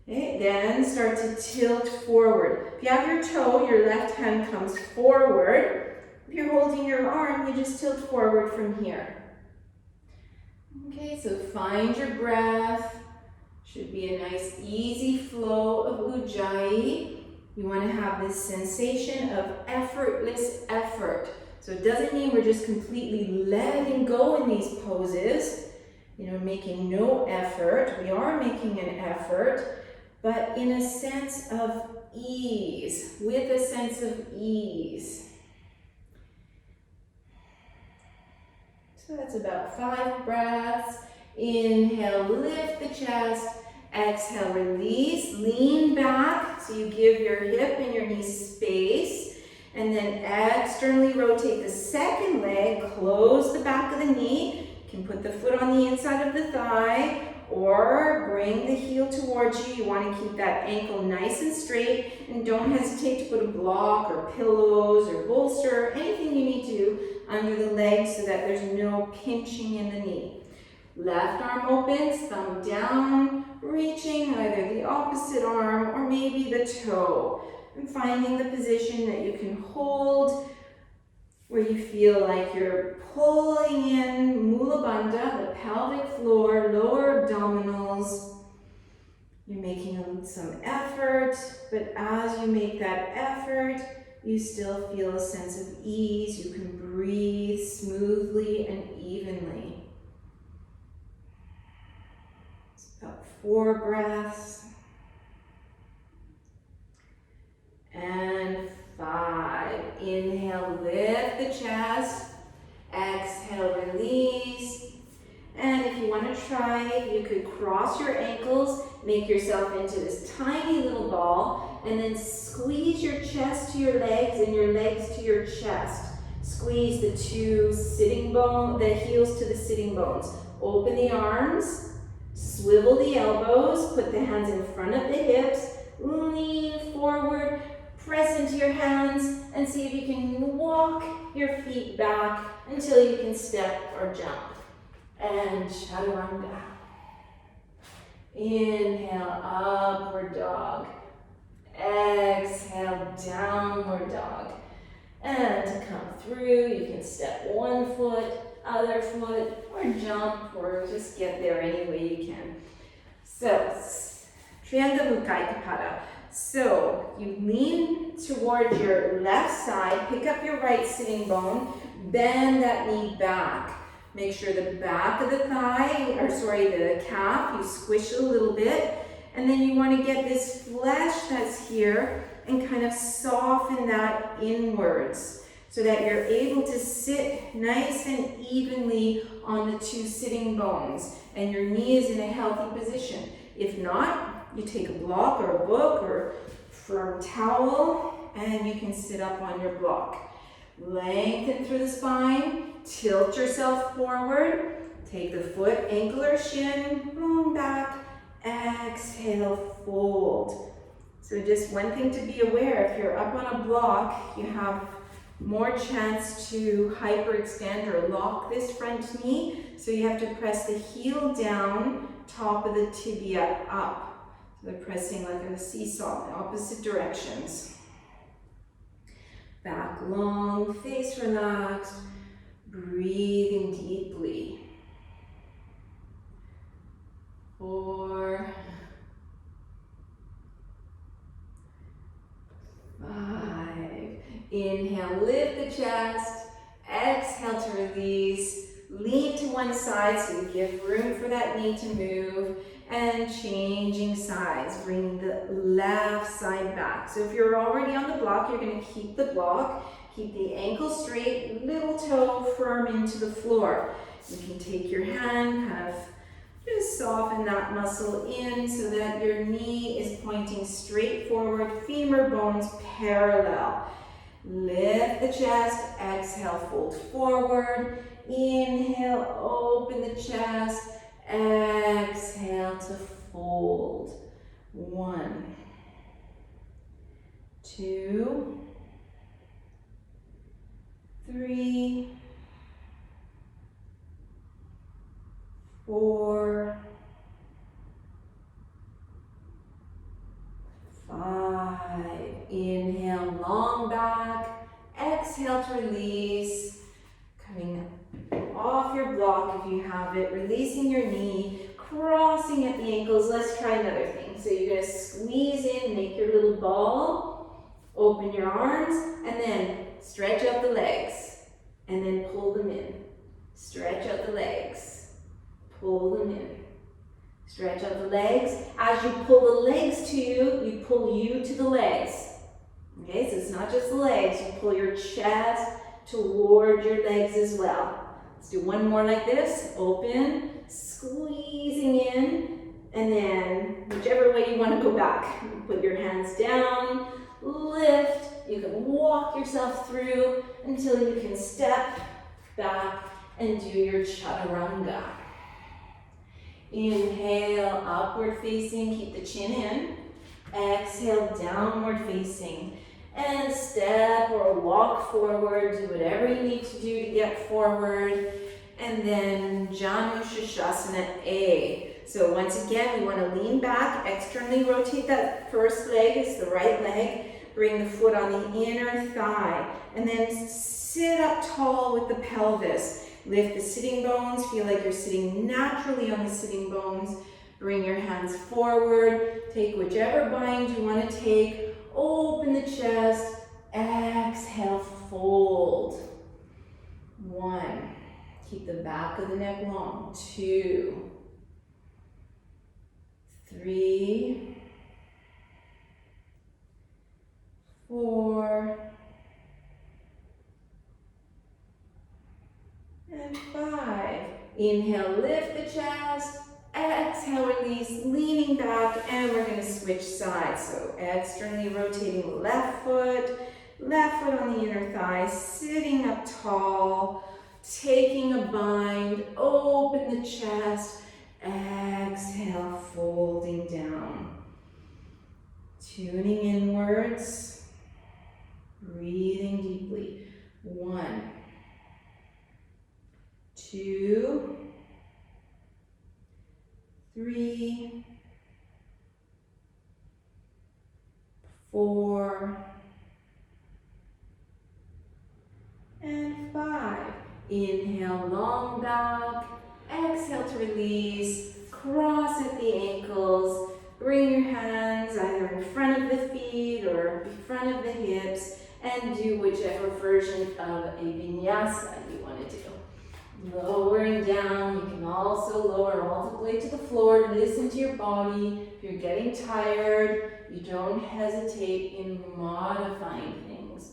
Okay, then start to tilt forward. If you have your toe, your left hand comes forward. If you're holding your arm, you just tilt forward from here. Okay, so find your breath. Should be a nice easy flow of Ujjayi. You want to have this sensation of effortless effort. So it doesn't mean we're just completely letting go in these poses, making no effort. We are making an effort, but in a sense of ease, with a sense of ease. So that's about 5 breaths. Inhale, lift the chest. Exhale, release, lean back. So you give your hip and your knee space. And then externally rotate the second leg, close the back of the knee. You can put the foot on the inside of the thigh or bring the heel towards you. You want to keep that ankle nice and straight, and don't hesitate to put a block or pillows or bolster, anything you need to under the legs so that there's no pinching in the knee. Left arm opens, thumb down, reaching either the opposite arm or maybe the toe. And finding the position that you can hold where you feel like you're pulling in Mula Bandha, the pelvic floor, lower abdominals. You're making some effort, but as you make that effort, you still feel a sense of ease. You can breathe smoothly and evenly. It's about 4 breaths. And 5. Inhale, lift the chest. Exhale, release. And if you want to try, you could cross your ankles, make yourself into this tiny little ball, and then squeeze your chest to your legs and your legs to your chest. Squeeze the 2 sitting bones, the heels to the sitting bones. Open the arms, swivel the elbows, put the hands in front of the hips, lean forward, press into your hands, and see if you can walk your feet back until you can step or jump. And chaturanga. Inhale, upward dog. Exhale, downward dog. And to come through, you can step 1 foot, other foot, or jump, or just get there any way you can. So, Trianga Mukai Kapada. So, you lean towards your left side, pick up your right sitting bone, bend that knee back. Make sure the back of the thigh, the calf, you squish it a little bit. And then you want to get this flesh that's here and kind of soften that inwards so that you're able to sit nice and evenly on the 2 sitting bones and your knee is in a healthy position. If not, you take a block or a book or firm towel and you can sit up on your block. Lengthen through the spine, tilt yourself forward, take the foot, ankle or shin, long back, exhale, fold. So just one thing to be aware, if you're up on a block, you have more chance to hyperextend or lock this front knee, so you have to press the heel down, top of the tibia up. So they're pressing like a seesaw in opposite directions. Back long, face relaxed, breathing deeply. 4, 5. Inhale, lift the chest. Exhale to release. Lean to one side so you give room for that knee to move. And changing sides, bringing the left side back. So if you're already on the block, you're going to keep the block. Keep the ankle straight, little toe firm into the floor. You can take your hand, kind of just soften that muscle in so that your knee is pointing straight forward, femur bones parallel. Lift the chest, exhale, fold forward. Inhale, open the chest. Exhale to fold. 1, 2, 3, 4, 5. Inhale, long back. Exhale to release. Coming off your block if you have it. Releasing your knee. Crossing at the ankles. Let's try another thing. So you're going to squeeze in, make your little ball. Open your arms. And then stretch out the legs. And then pull them in. Stretch out the legs. Pull them in. Stretch out the legs. As you pull the legs to you, you pull you to the legs. Okay, so it's not just the legs. You pull your chest toward your legs as well. Let's do one more like this. Open, squeezing in, and then whichever way you want to go back. You put your hands down, lift. You can walk yourself through until you can step back and do your chaturanga. Inhale, upward facing, keep the chin in. Exhale, downward facing. And step or walk forward, do whatever you need to do to get forward. And then Janu Sirsasana A. So once again, we want to lean back, externally rotate that first leg, it's the right leg. Bring the foot on the inner thigh, and then sit up tall with the pelvis. Lift the sitting bones, feel like you're sitting naturally on the sitting bones. Bring your hands forward, take whichever bind you want to take, open the chest, exhale, fold. 1, keep the back of the neck long. 2, 3, 4, and 5. Inhale, lift the chest. Exhale, release, leaning back, and we're going to switch sides. So externally rotating left foot on the inner thigh, sitting up tall, taking a bind, open the chest, exhale, folding down. Tuning inwards, breathing deeply. 1, 2, 3, 4, and 5. Inhale, long back. Exhale to release. Cross at the ankles. Bring your hands either in front of the feet or in front of the hips, and do whichever version of a vinyasa you want to do. Lowering down, you can also lower all the way to the floor. Listen to your body. If you're getting tired, you don't hesitate in modifying things.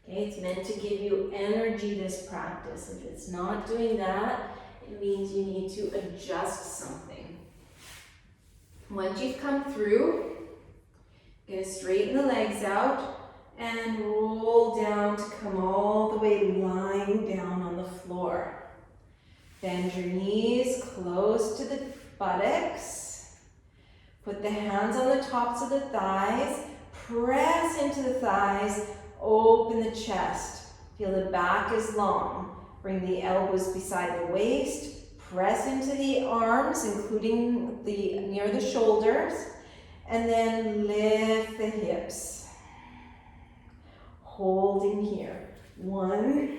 Okay, it's meant to give you energy, this practice. If it's not doing that, it means you need to adjust something. Once you've come through, you're going to straighten the legs out and roll down to come all the way lying down on the floor. Bend your knees close to the buttocks. Put the hands on the tops of the thighs. Press into the thighs. Open the chest. Feel the back is long. Bring the elbows beside the waist. Press into the arms, including near the shoulders. And then lift the hips. Holding here. 1,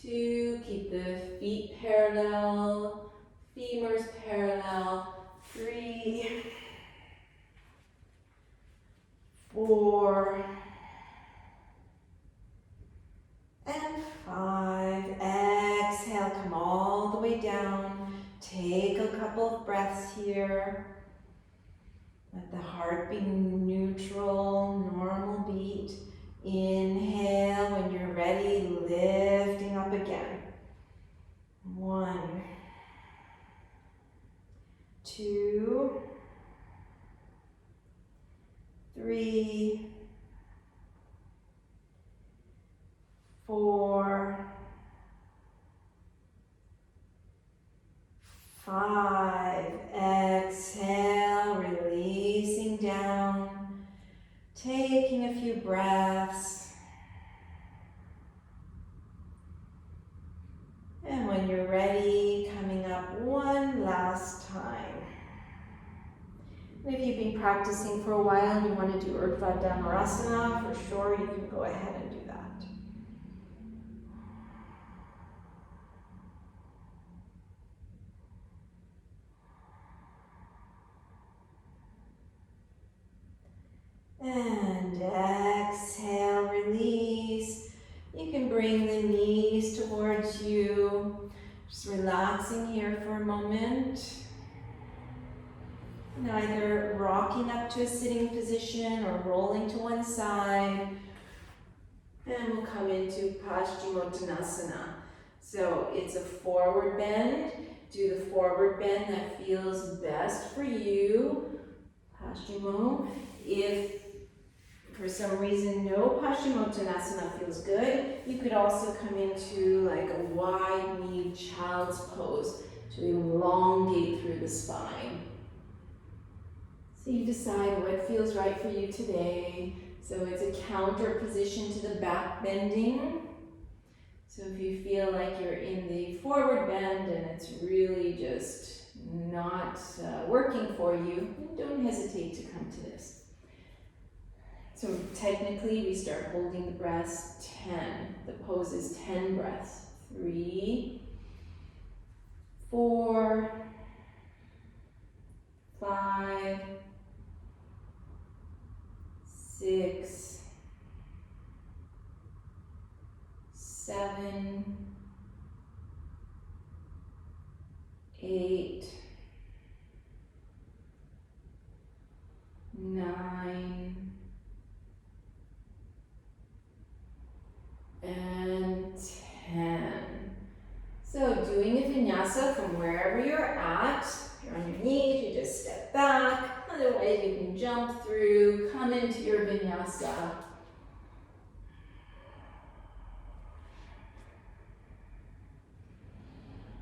2, keep the feet parallel, femurs parallel. 3, 4, and 5. Exhale, come all the way down. Take a couple of breaths here. Let the heart be neutral, normal beat. Inhale, when you're ready, lifting up again. 1, 2, 3, 4, 5. Exhale, releasing down, taking a few breaths. And when you're ready, coming up one last time. And if you've been practicing for a while and you want to do Urdhva Dhammarasana, for sure you can go ahead and do that. And exhale, release. You can bring the knees towards you. Just relaxing here for a moment. And either rocking up to a sitting position or rolling to one side. And we'll come into Paschimottanasana. So it's a forward bend. Do the forward bend that feels best for you. Paschimo. If for some reason no Paschimottanasana feels good, you could also come into like a wide-kneed child's pose to elongate through the spine. So you decide what feels right for you today. So it's a counter position to the back bending. So if you feel like you're in the forward bend and it's really just not working for you, don't hesitate to come to this. So technically we start holding the breaths 10. The pose is 10 breaths. 3, 4, 5, 6, 7, 8, 9, and 10. So doing a vinyasa from wherever you're at. If you're on your knees, you just step back. Otherwise, you can jump through, come into your vinyasa.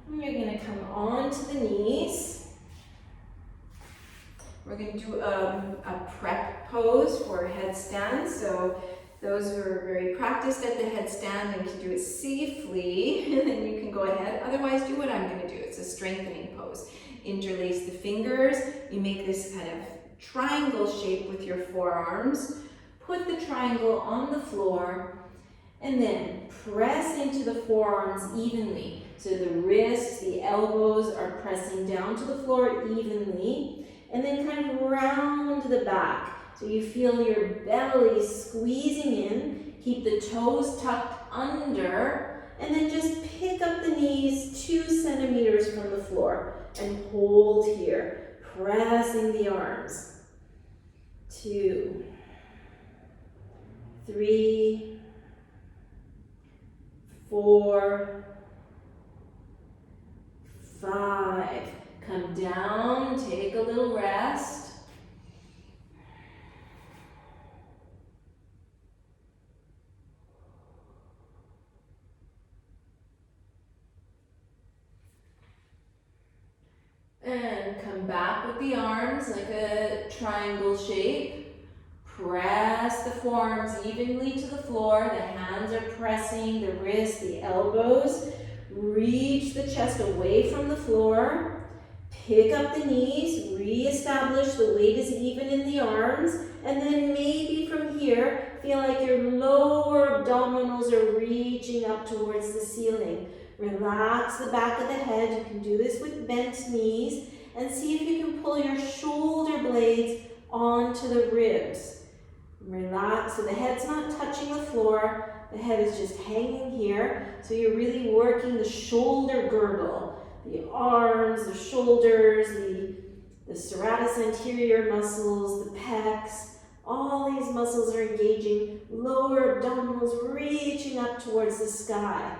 And you're going to come onto the knees. We're going to do a prep pose for a headstand. So those who are very practiced at the headstand and can do it safely, then you can go ahead. Otherwise, do what I'm going to do. It's a strengthening pose. Interlace the fingers. You make this kind of triangle shape with your forearms. Put the triangle on the floor and then press into the forearms evenly. So the wrists, the elbows are pressing down to the floor evenly, and then kind of round the back. So you feel your belly squeezing in, keep the toes tucked under, and then just pick up the knees 2 centimeters from the floor and hold here, pressing the arms. 2, 3, 4, 5. Come down, take a little rest. And come back with the arms like a triangle shape. Press the forearms evenly to the floor. The hands are pressing the wrists, the elbows. Reach the chest away from the floor. Pick up the knees. Re-establish the weight is even in the arms. And then maybe from here, feel like your lower abdominals are reaching up towards the ceiling. Relax the back of the head. You can do this with bent knees. And see if you can pull your shoulder blades onto the ribs. Relax, so the head's not touching the floor. The head is just hanging here. So you're really working the shoulder girdle. The arms, the shoulders, the serratus anterior muscles, the pecs. All these muscles are engaging. Lower abdominals reaching up towards the sky.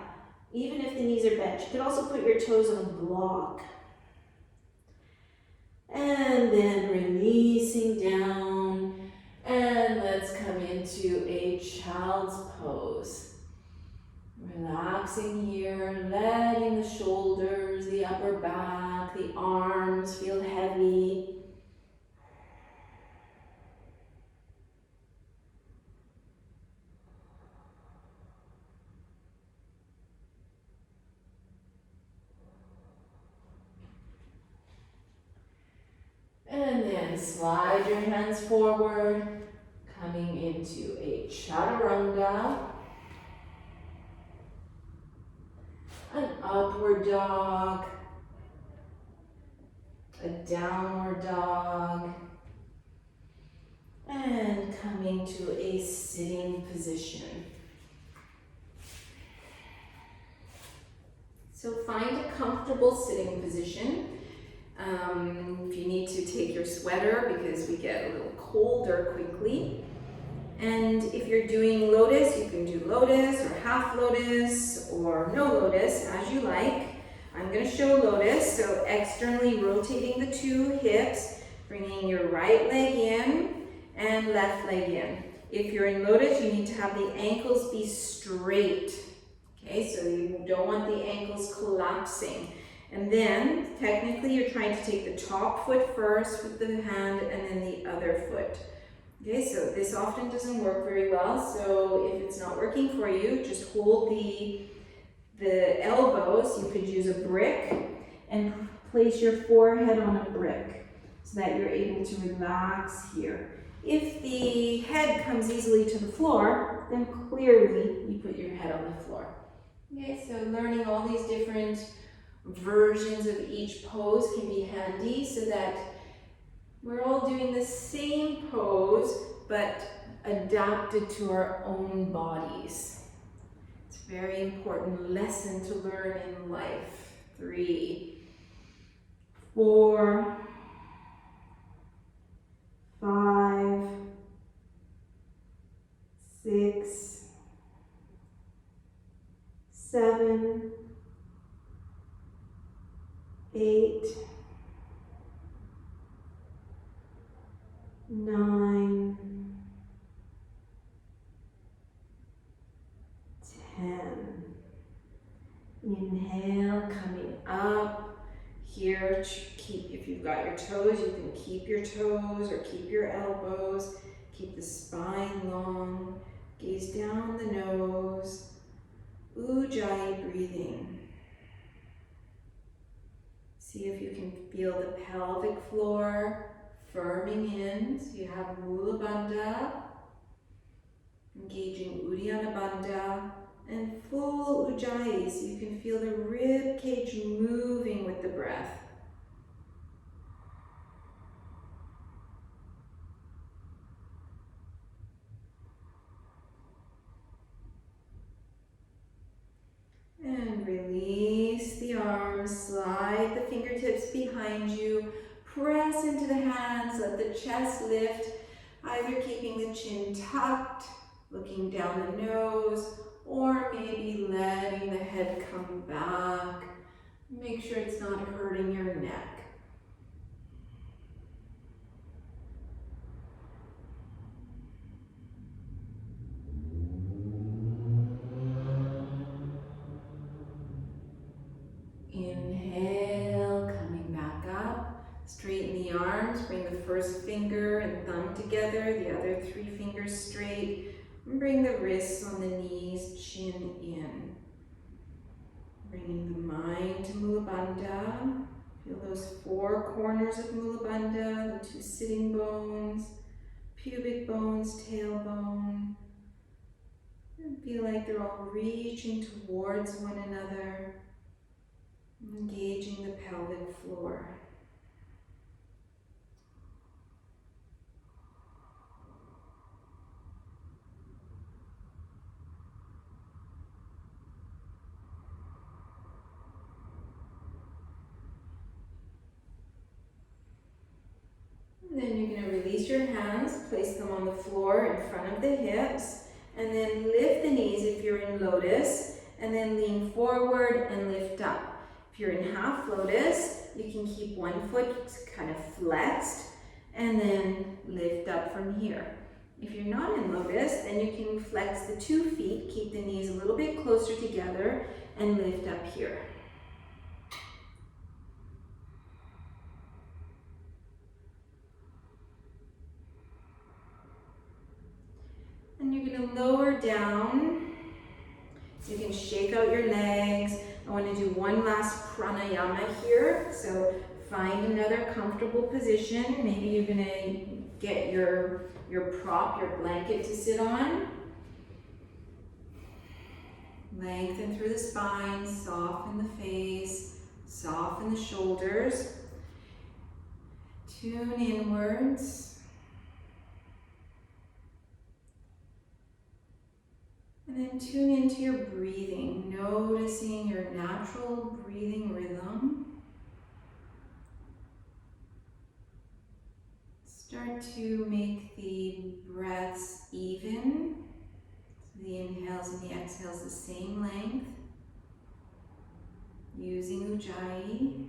Even if the knees are bent. You could also put your toes on a block. And then releasing down. And let's come into a child's pose. Relaxing here, letting the shoulders, the upper back, the arms feel heavy. And then slide your hands forward, coming into a chaturanga, an upward dog, a downward dog, and coming to a sitting position. So find a comfortable sitting position. If you need to take your sweater because we get a little colder quickly. And if you're doing lotus, you can do lotus or half lotus or no lotus, as you like. I'm going to show lotus, so externally rotating the 2 hips, bringing your right leg in and left leg in. If you're in lotus, you need to have the ankles be straight. Okay, so you don't want the ankles collapsing. And then, technically, you're trying to take the top foot first with the hand and then the other foot. Okay, so this often doesn't work very well, so if it's not working for you, just hold the elbows. You could use a brick and place your forehead on a brick so that you're able to relax here. If the head comes easily to the floor, then clearly you put your head on the floor. Okay, so learning all these different versions of each pose can be handy so that we're all doing the same pose but adapted to our own bodies. It's a very important lesson to learn in life. 3, 4, 5, 6, 7, 8, 9, 10. Inhale, coming up. Here, keep, if you've got your toes, you can keep your toes or keep your elbows. Keep the spine long. Gaze down the nose. Ujjayi breathing. See if you can feel the pelvic floor firming in. So you have Mula Bandha, engaging Uddiyana Bandha, and full Ujjayi, so you can feel the rib cage moving with the breath. And release the arms, slide the fingertips behind you, press into the hands, let the chest lift, either keeping the chin tucked, looking down the nose, or maybe letting the head come back. Make sure it's not hurting your neck. Inhale, coming back up. Straighten the arms, bring the first finger and thumb together, the other 3 fingers straight. And bring the wrists on the knees, chin in. Bringing the mind to Mula Bandha. Feel those 4 corners of Mula Bandha, the 2 sitting bones, pubic bones, tailbone. And feel like they're all reaching towards one another, engaging the pelvic floor. And then you're going to release your hands, place them on the floor in front of the hips, and then lift the knees if you're in lotus, and then lean forward and lift up. If you're in half lotus, you can keep one foot kind of flexed, and then lift up from here. If you're not in lotus, then you can flex the 2 feet, keep the knees a little bit closer together, and lift up here. And you're going to lower down. You can shake out your legs. I want to do one last pranayama here. So find another comfortable position. Maybe you're going to get your prop, your blanket to sit on. Lengthen through the spine, soften the face, soften the shoulders. Tune inwards. And then tune into your breathing, noticing your natural breathing rhythm. Start to make the breaths even. So the inhales and the exhales the same length. Using Ujjayi.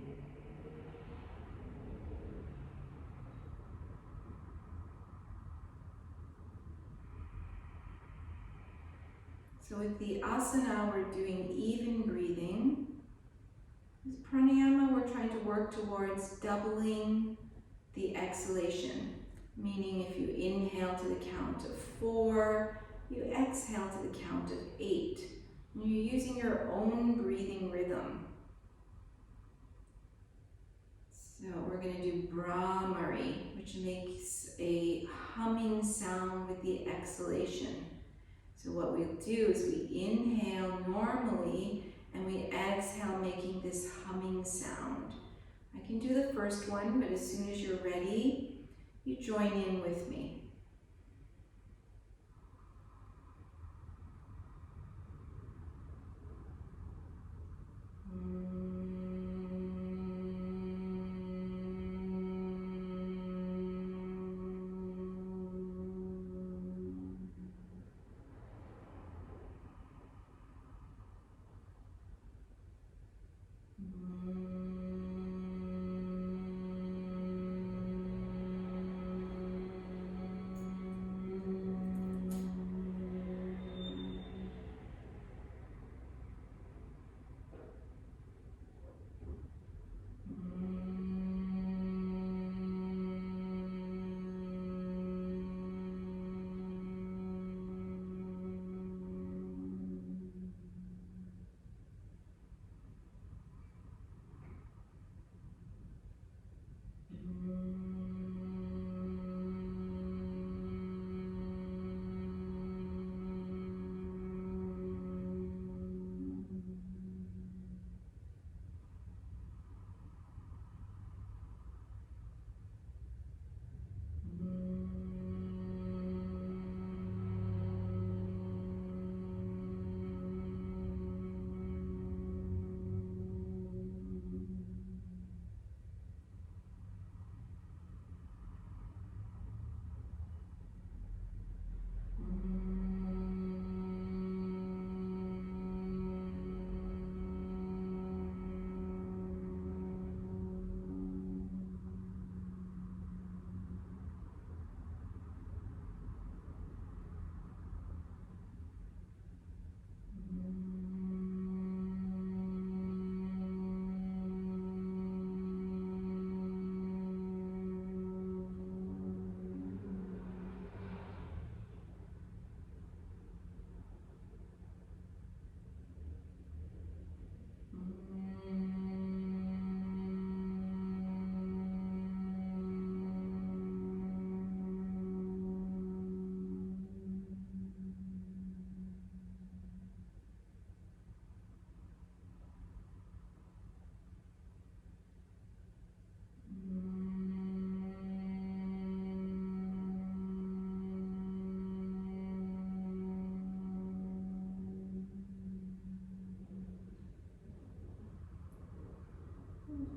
So with the asana, we're doing even breathing. With pranayama, we're trying to work towards doubling the exhalation. Meaning if you inhale to the count of 4, you exhale to the count of 8. And you're using your own breathing rhythm. So we're going to do Brahmari, which makes a humming sound with the exhalation. So what we'll do is we inhale normally and we exhale making this humming sound. I can do the first one, but as soon as you're ready, you join in with me.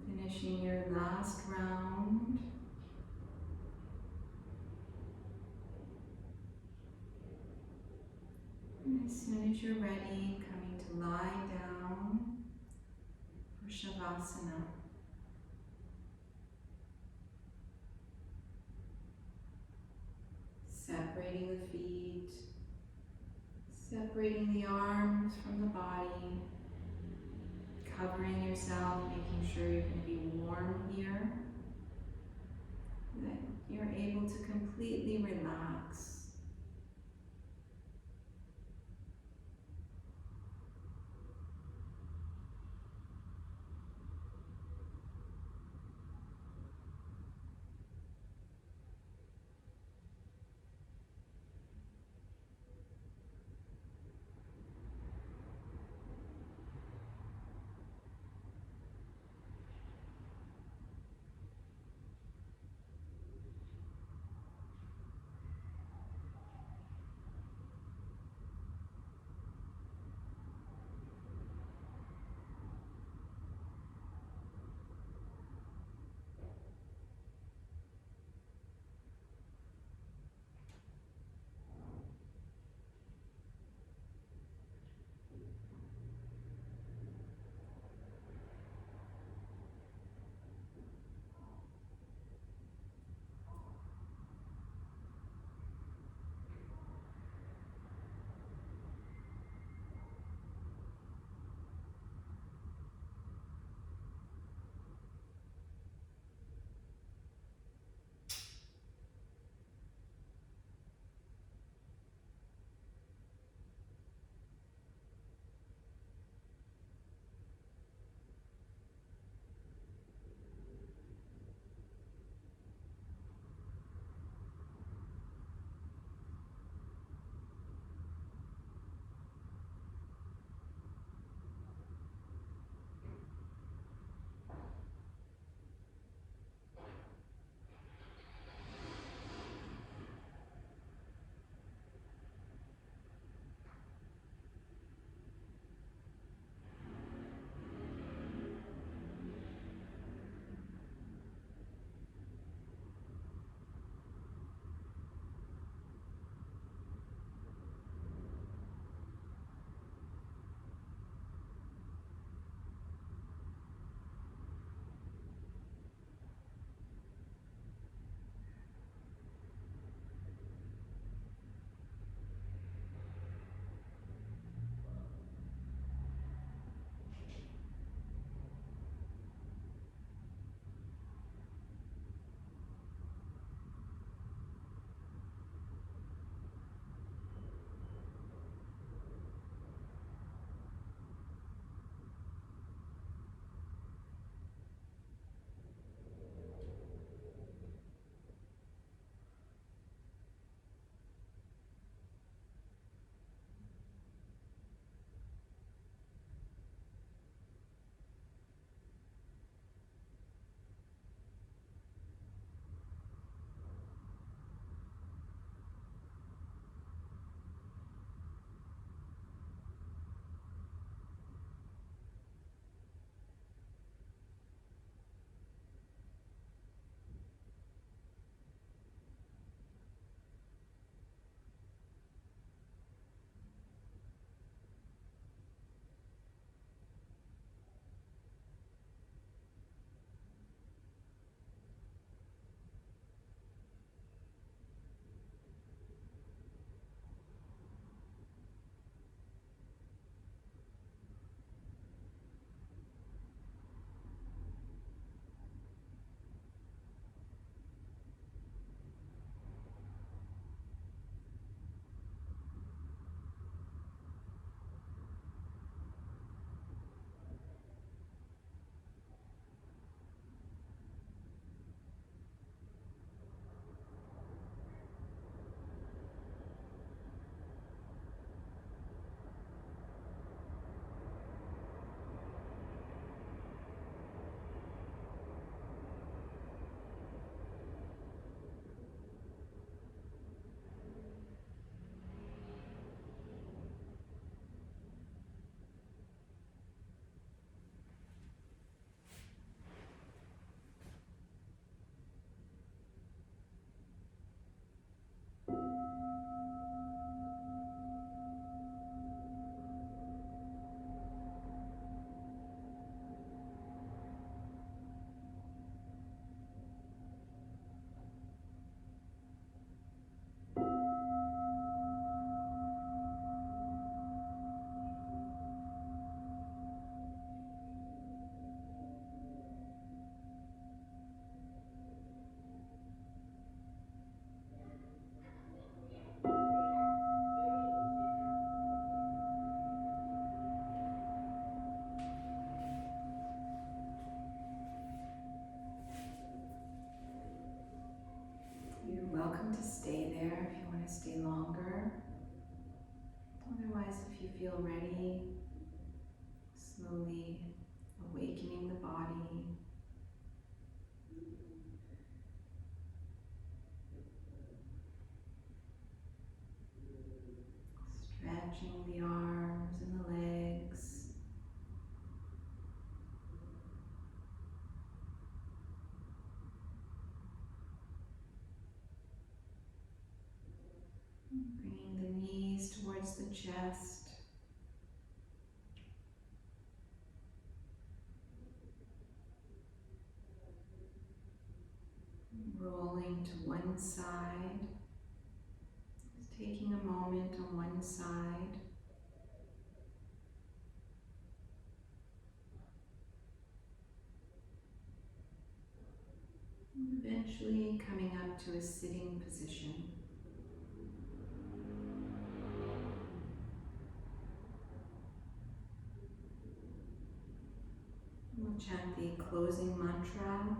Finishing your last round. And as soon as you're ready, coming to lie down for Savasana. Separating the feet, separating the arms from the body, covering yourself, making sure you're going to be warm here, that you're able to completely relax. feel ready, slowly awakening the body. Stretching the arms and the legs. Bringing the knees towards the chest. Rolling to one side. Just taking a moment on one side. And eventually coming up to a sitting position. We'll chant the closing mantra,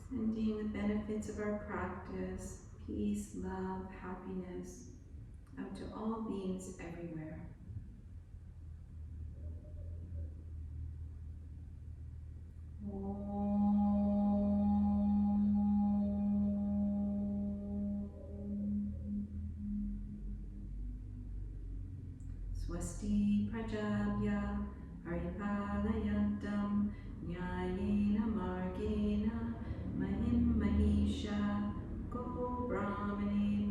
sending the benefits of our practice, peace, love, happiness, out to all beings everywhere. Swasti Prajabhya Paripalayantam Nyayena Margena Mahim Mahisha Go Brahmane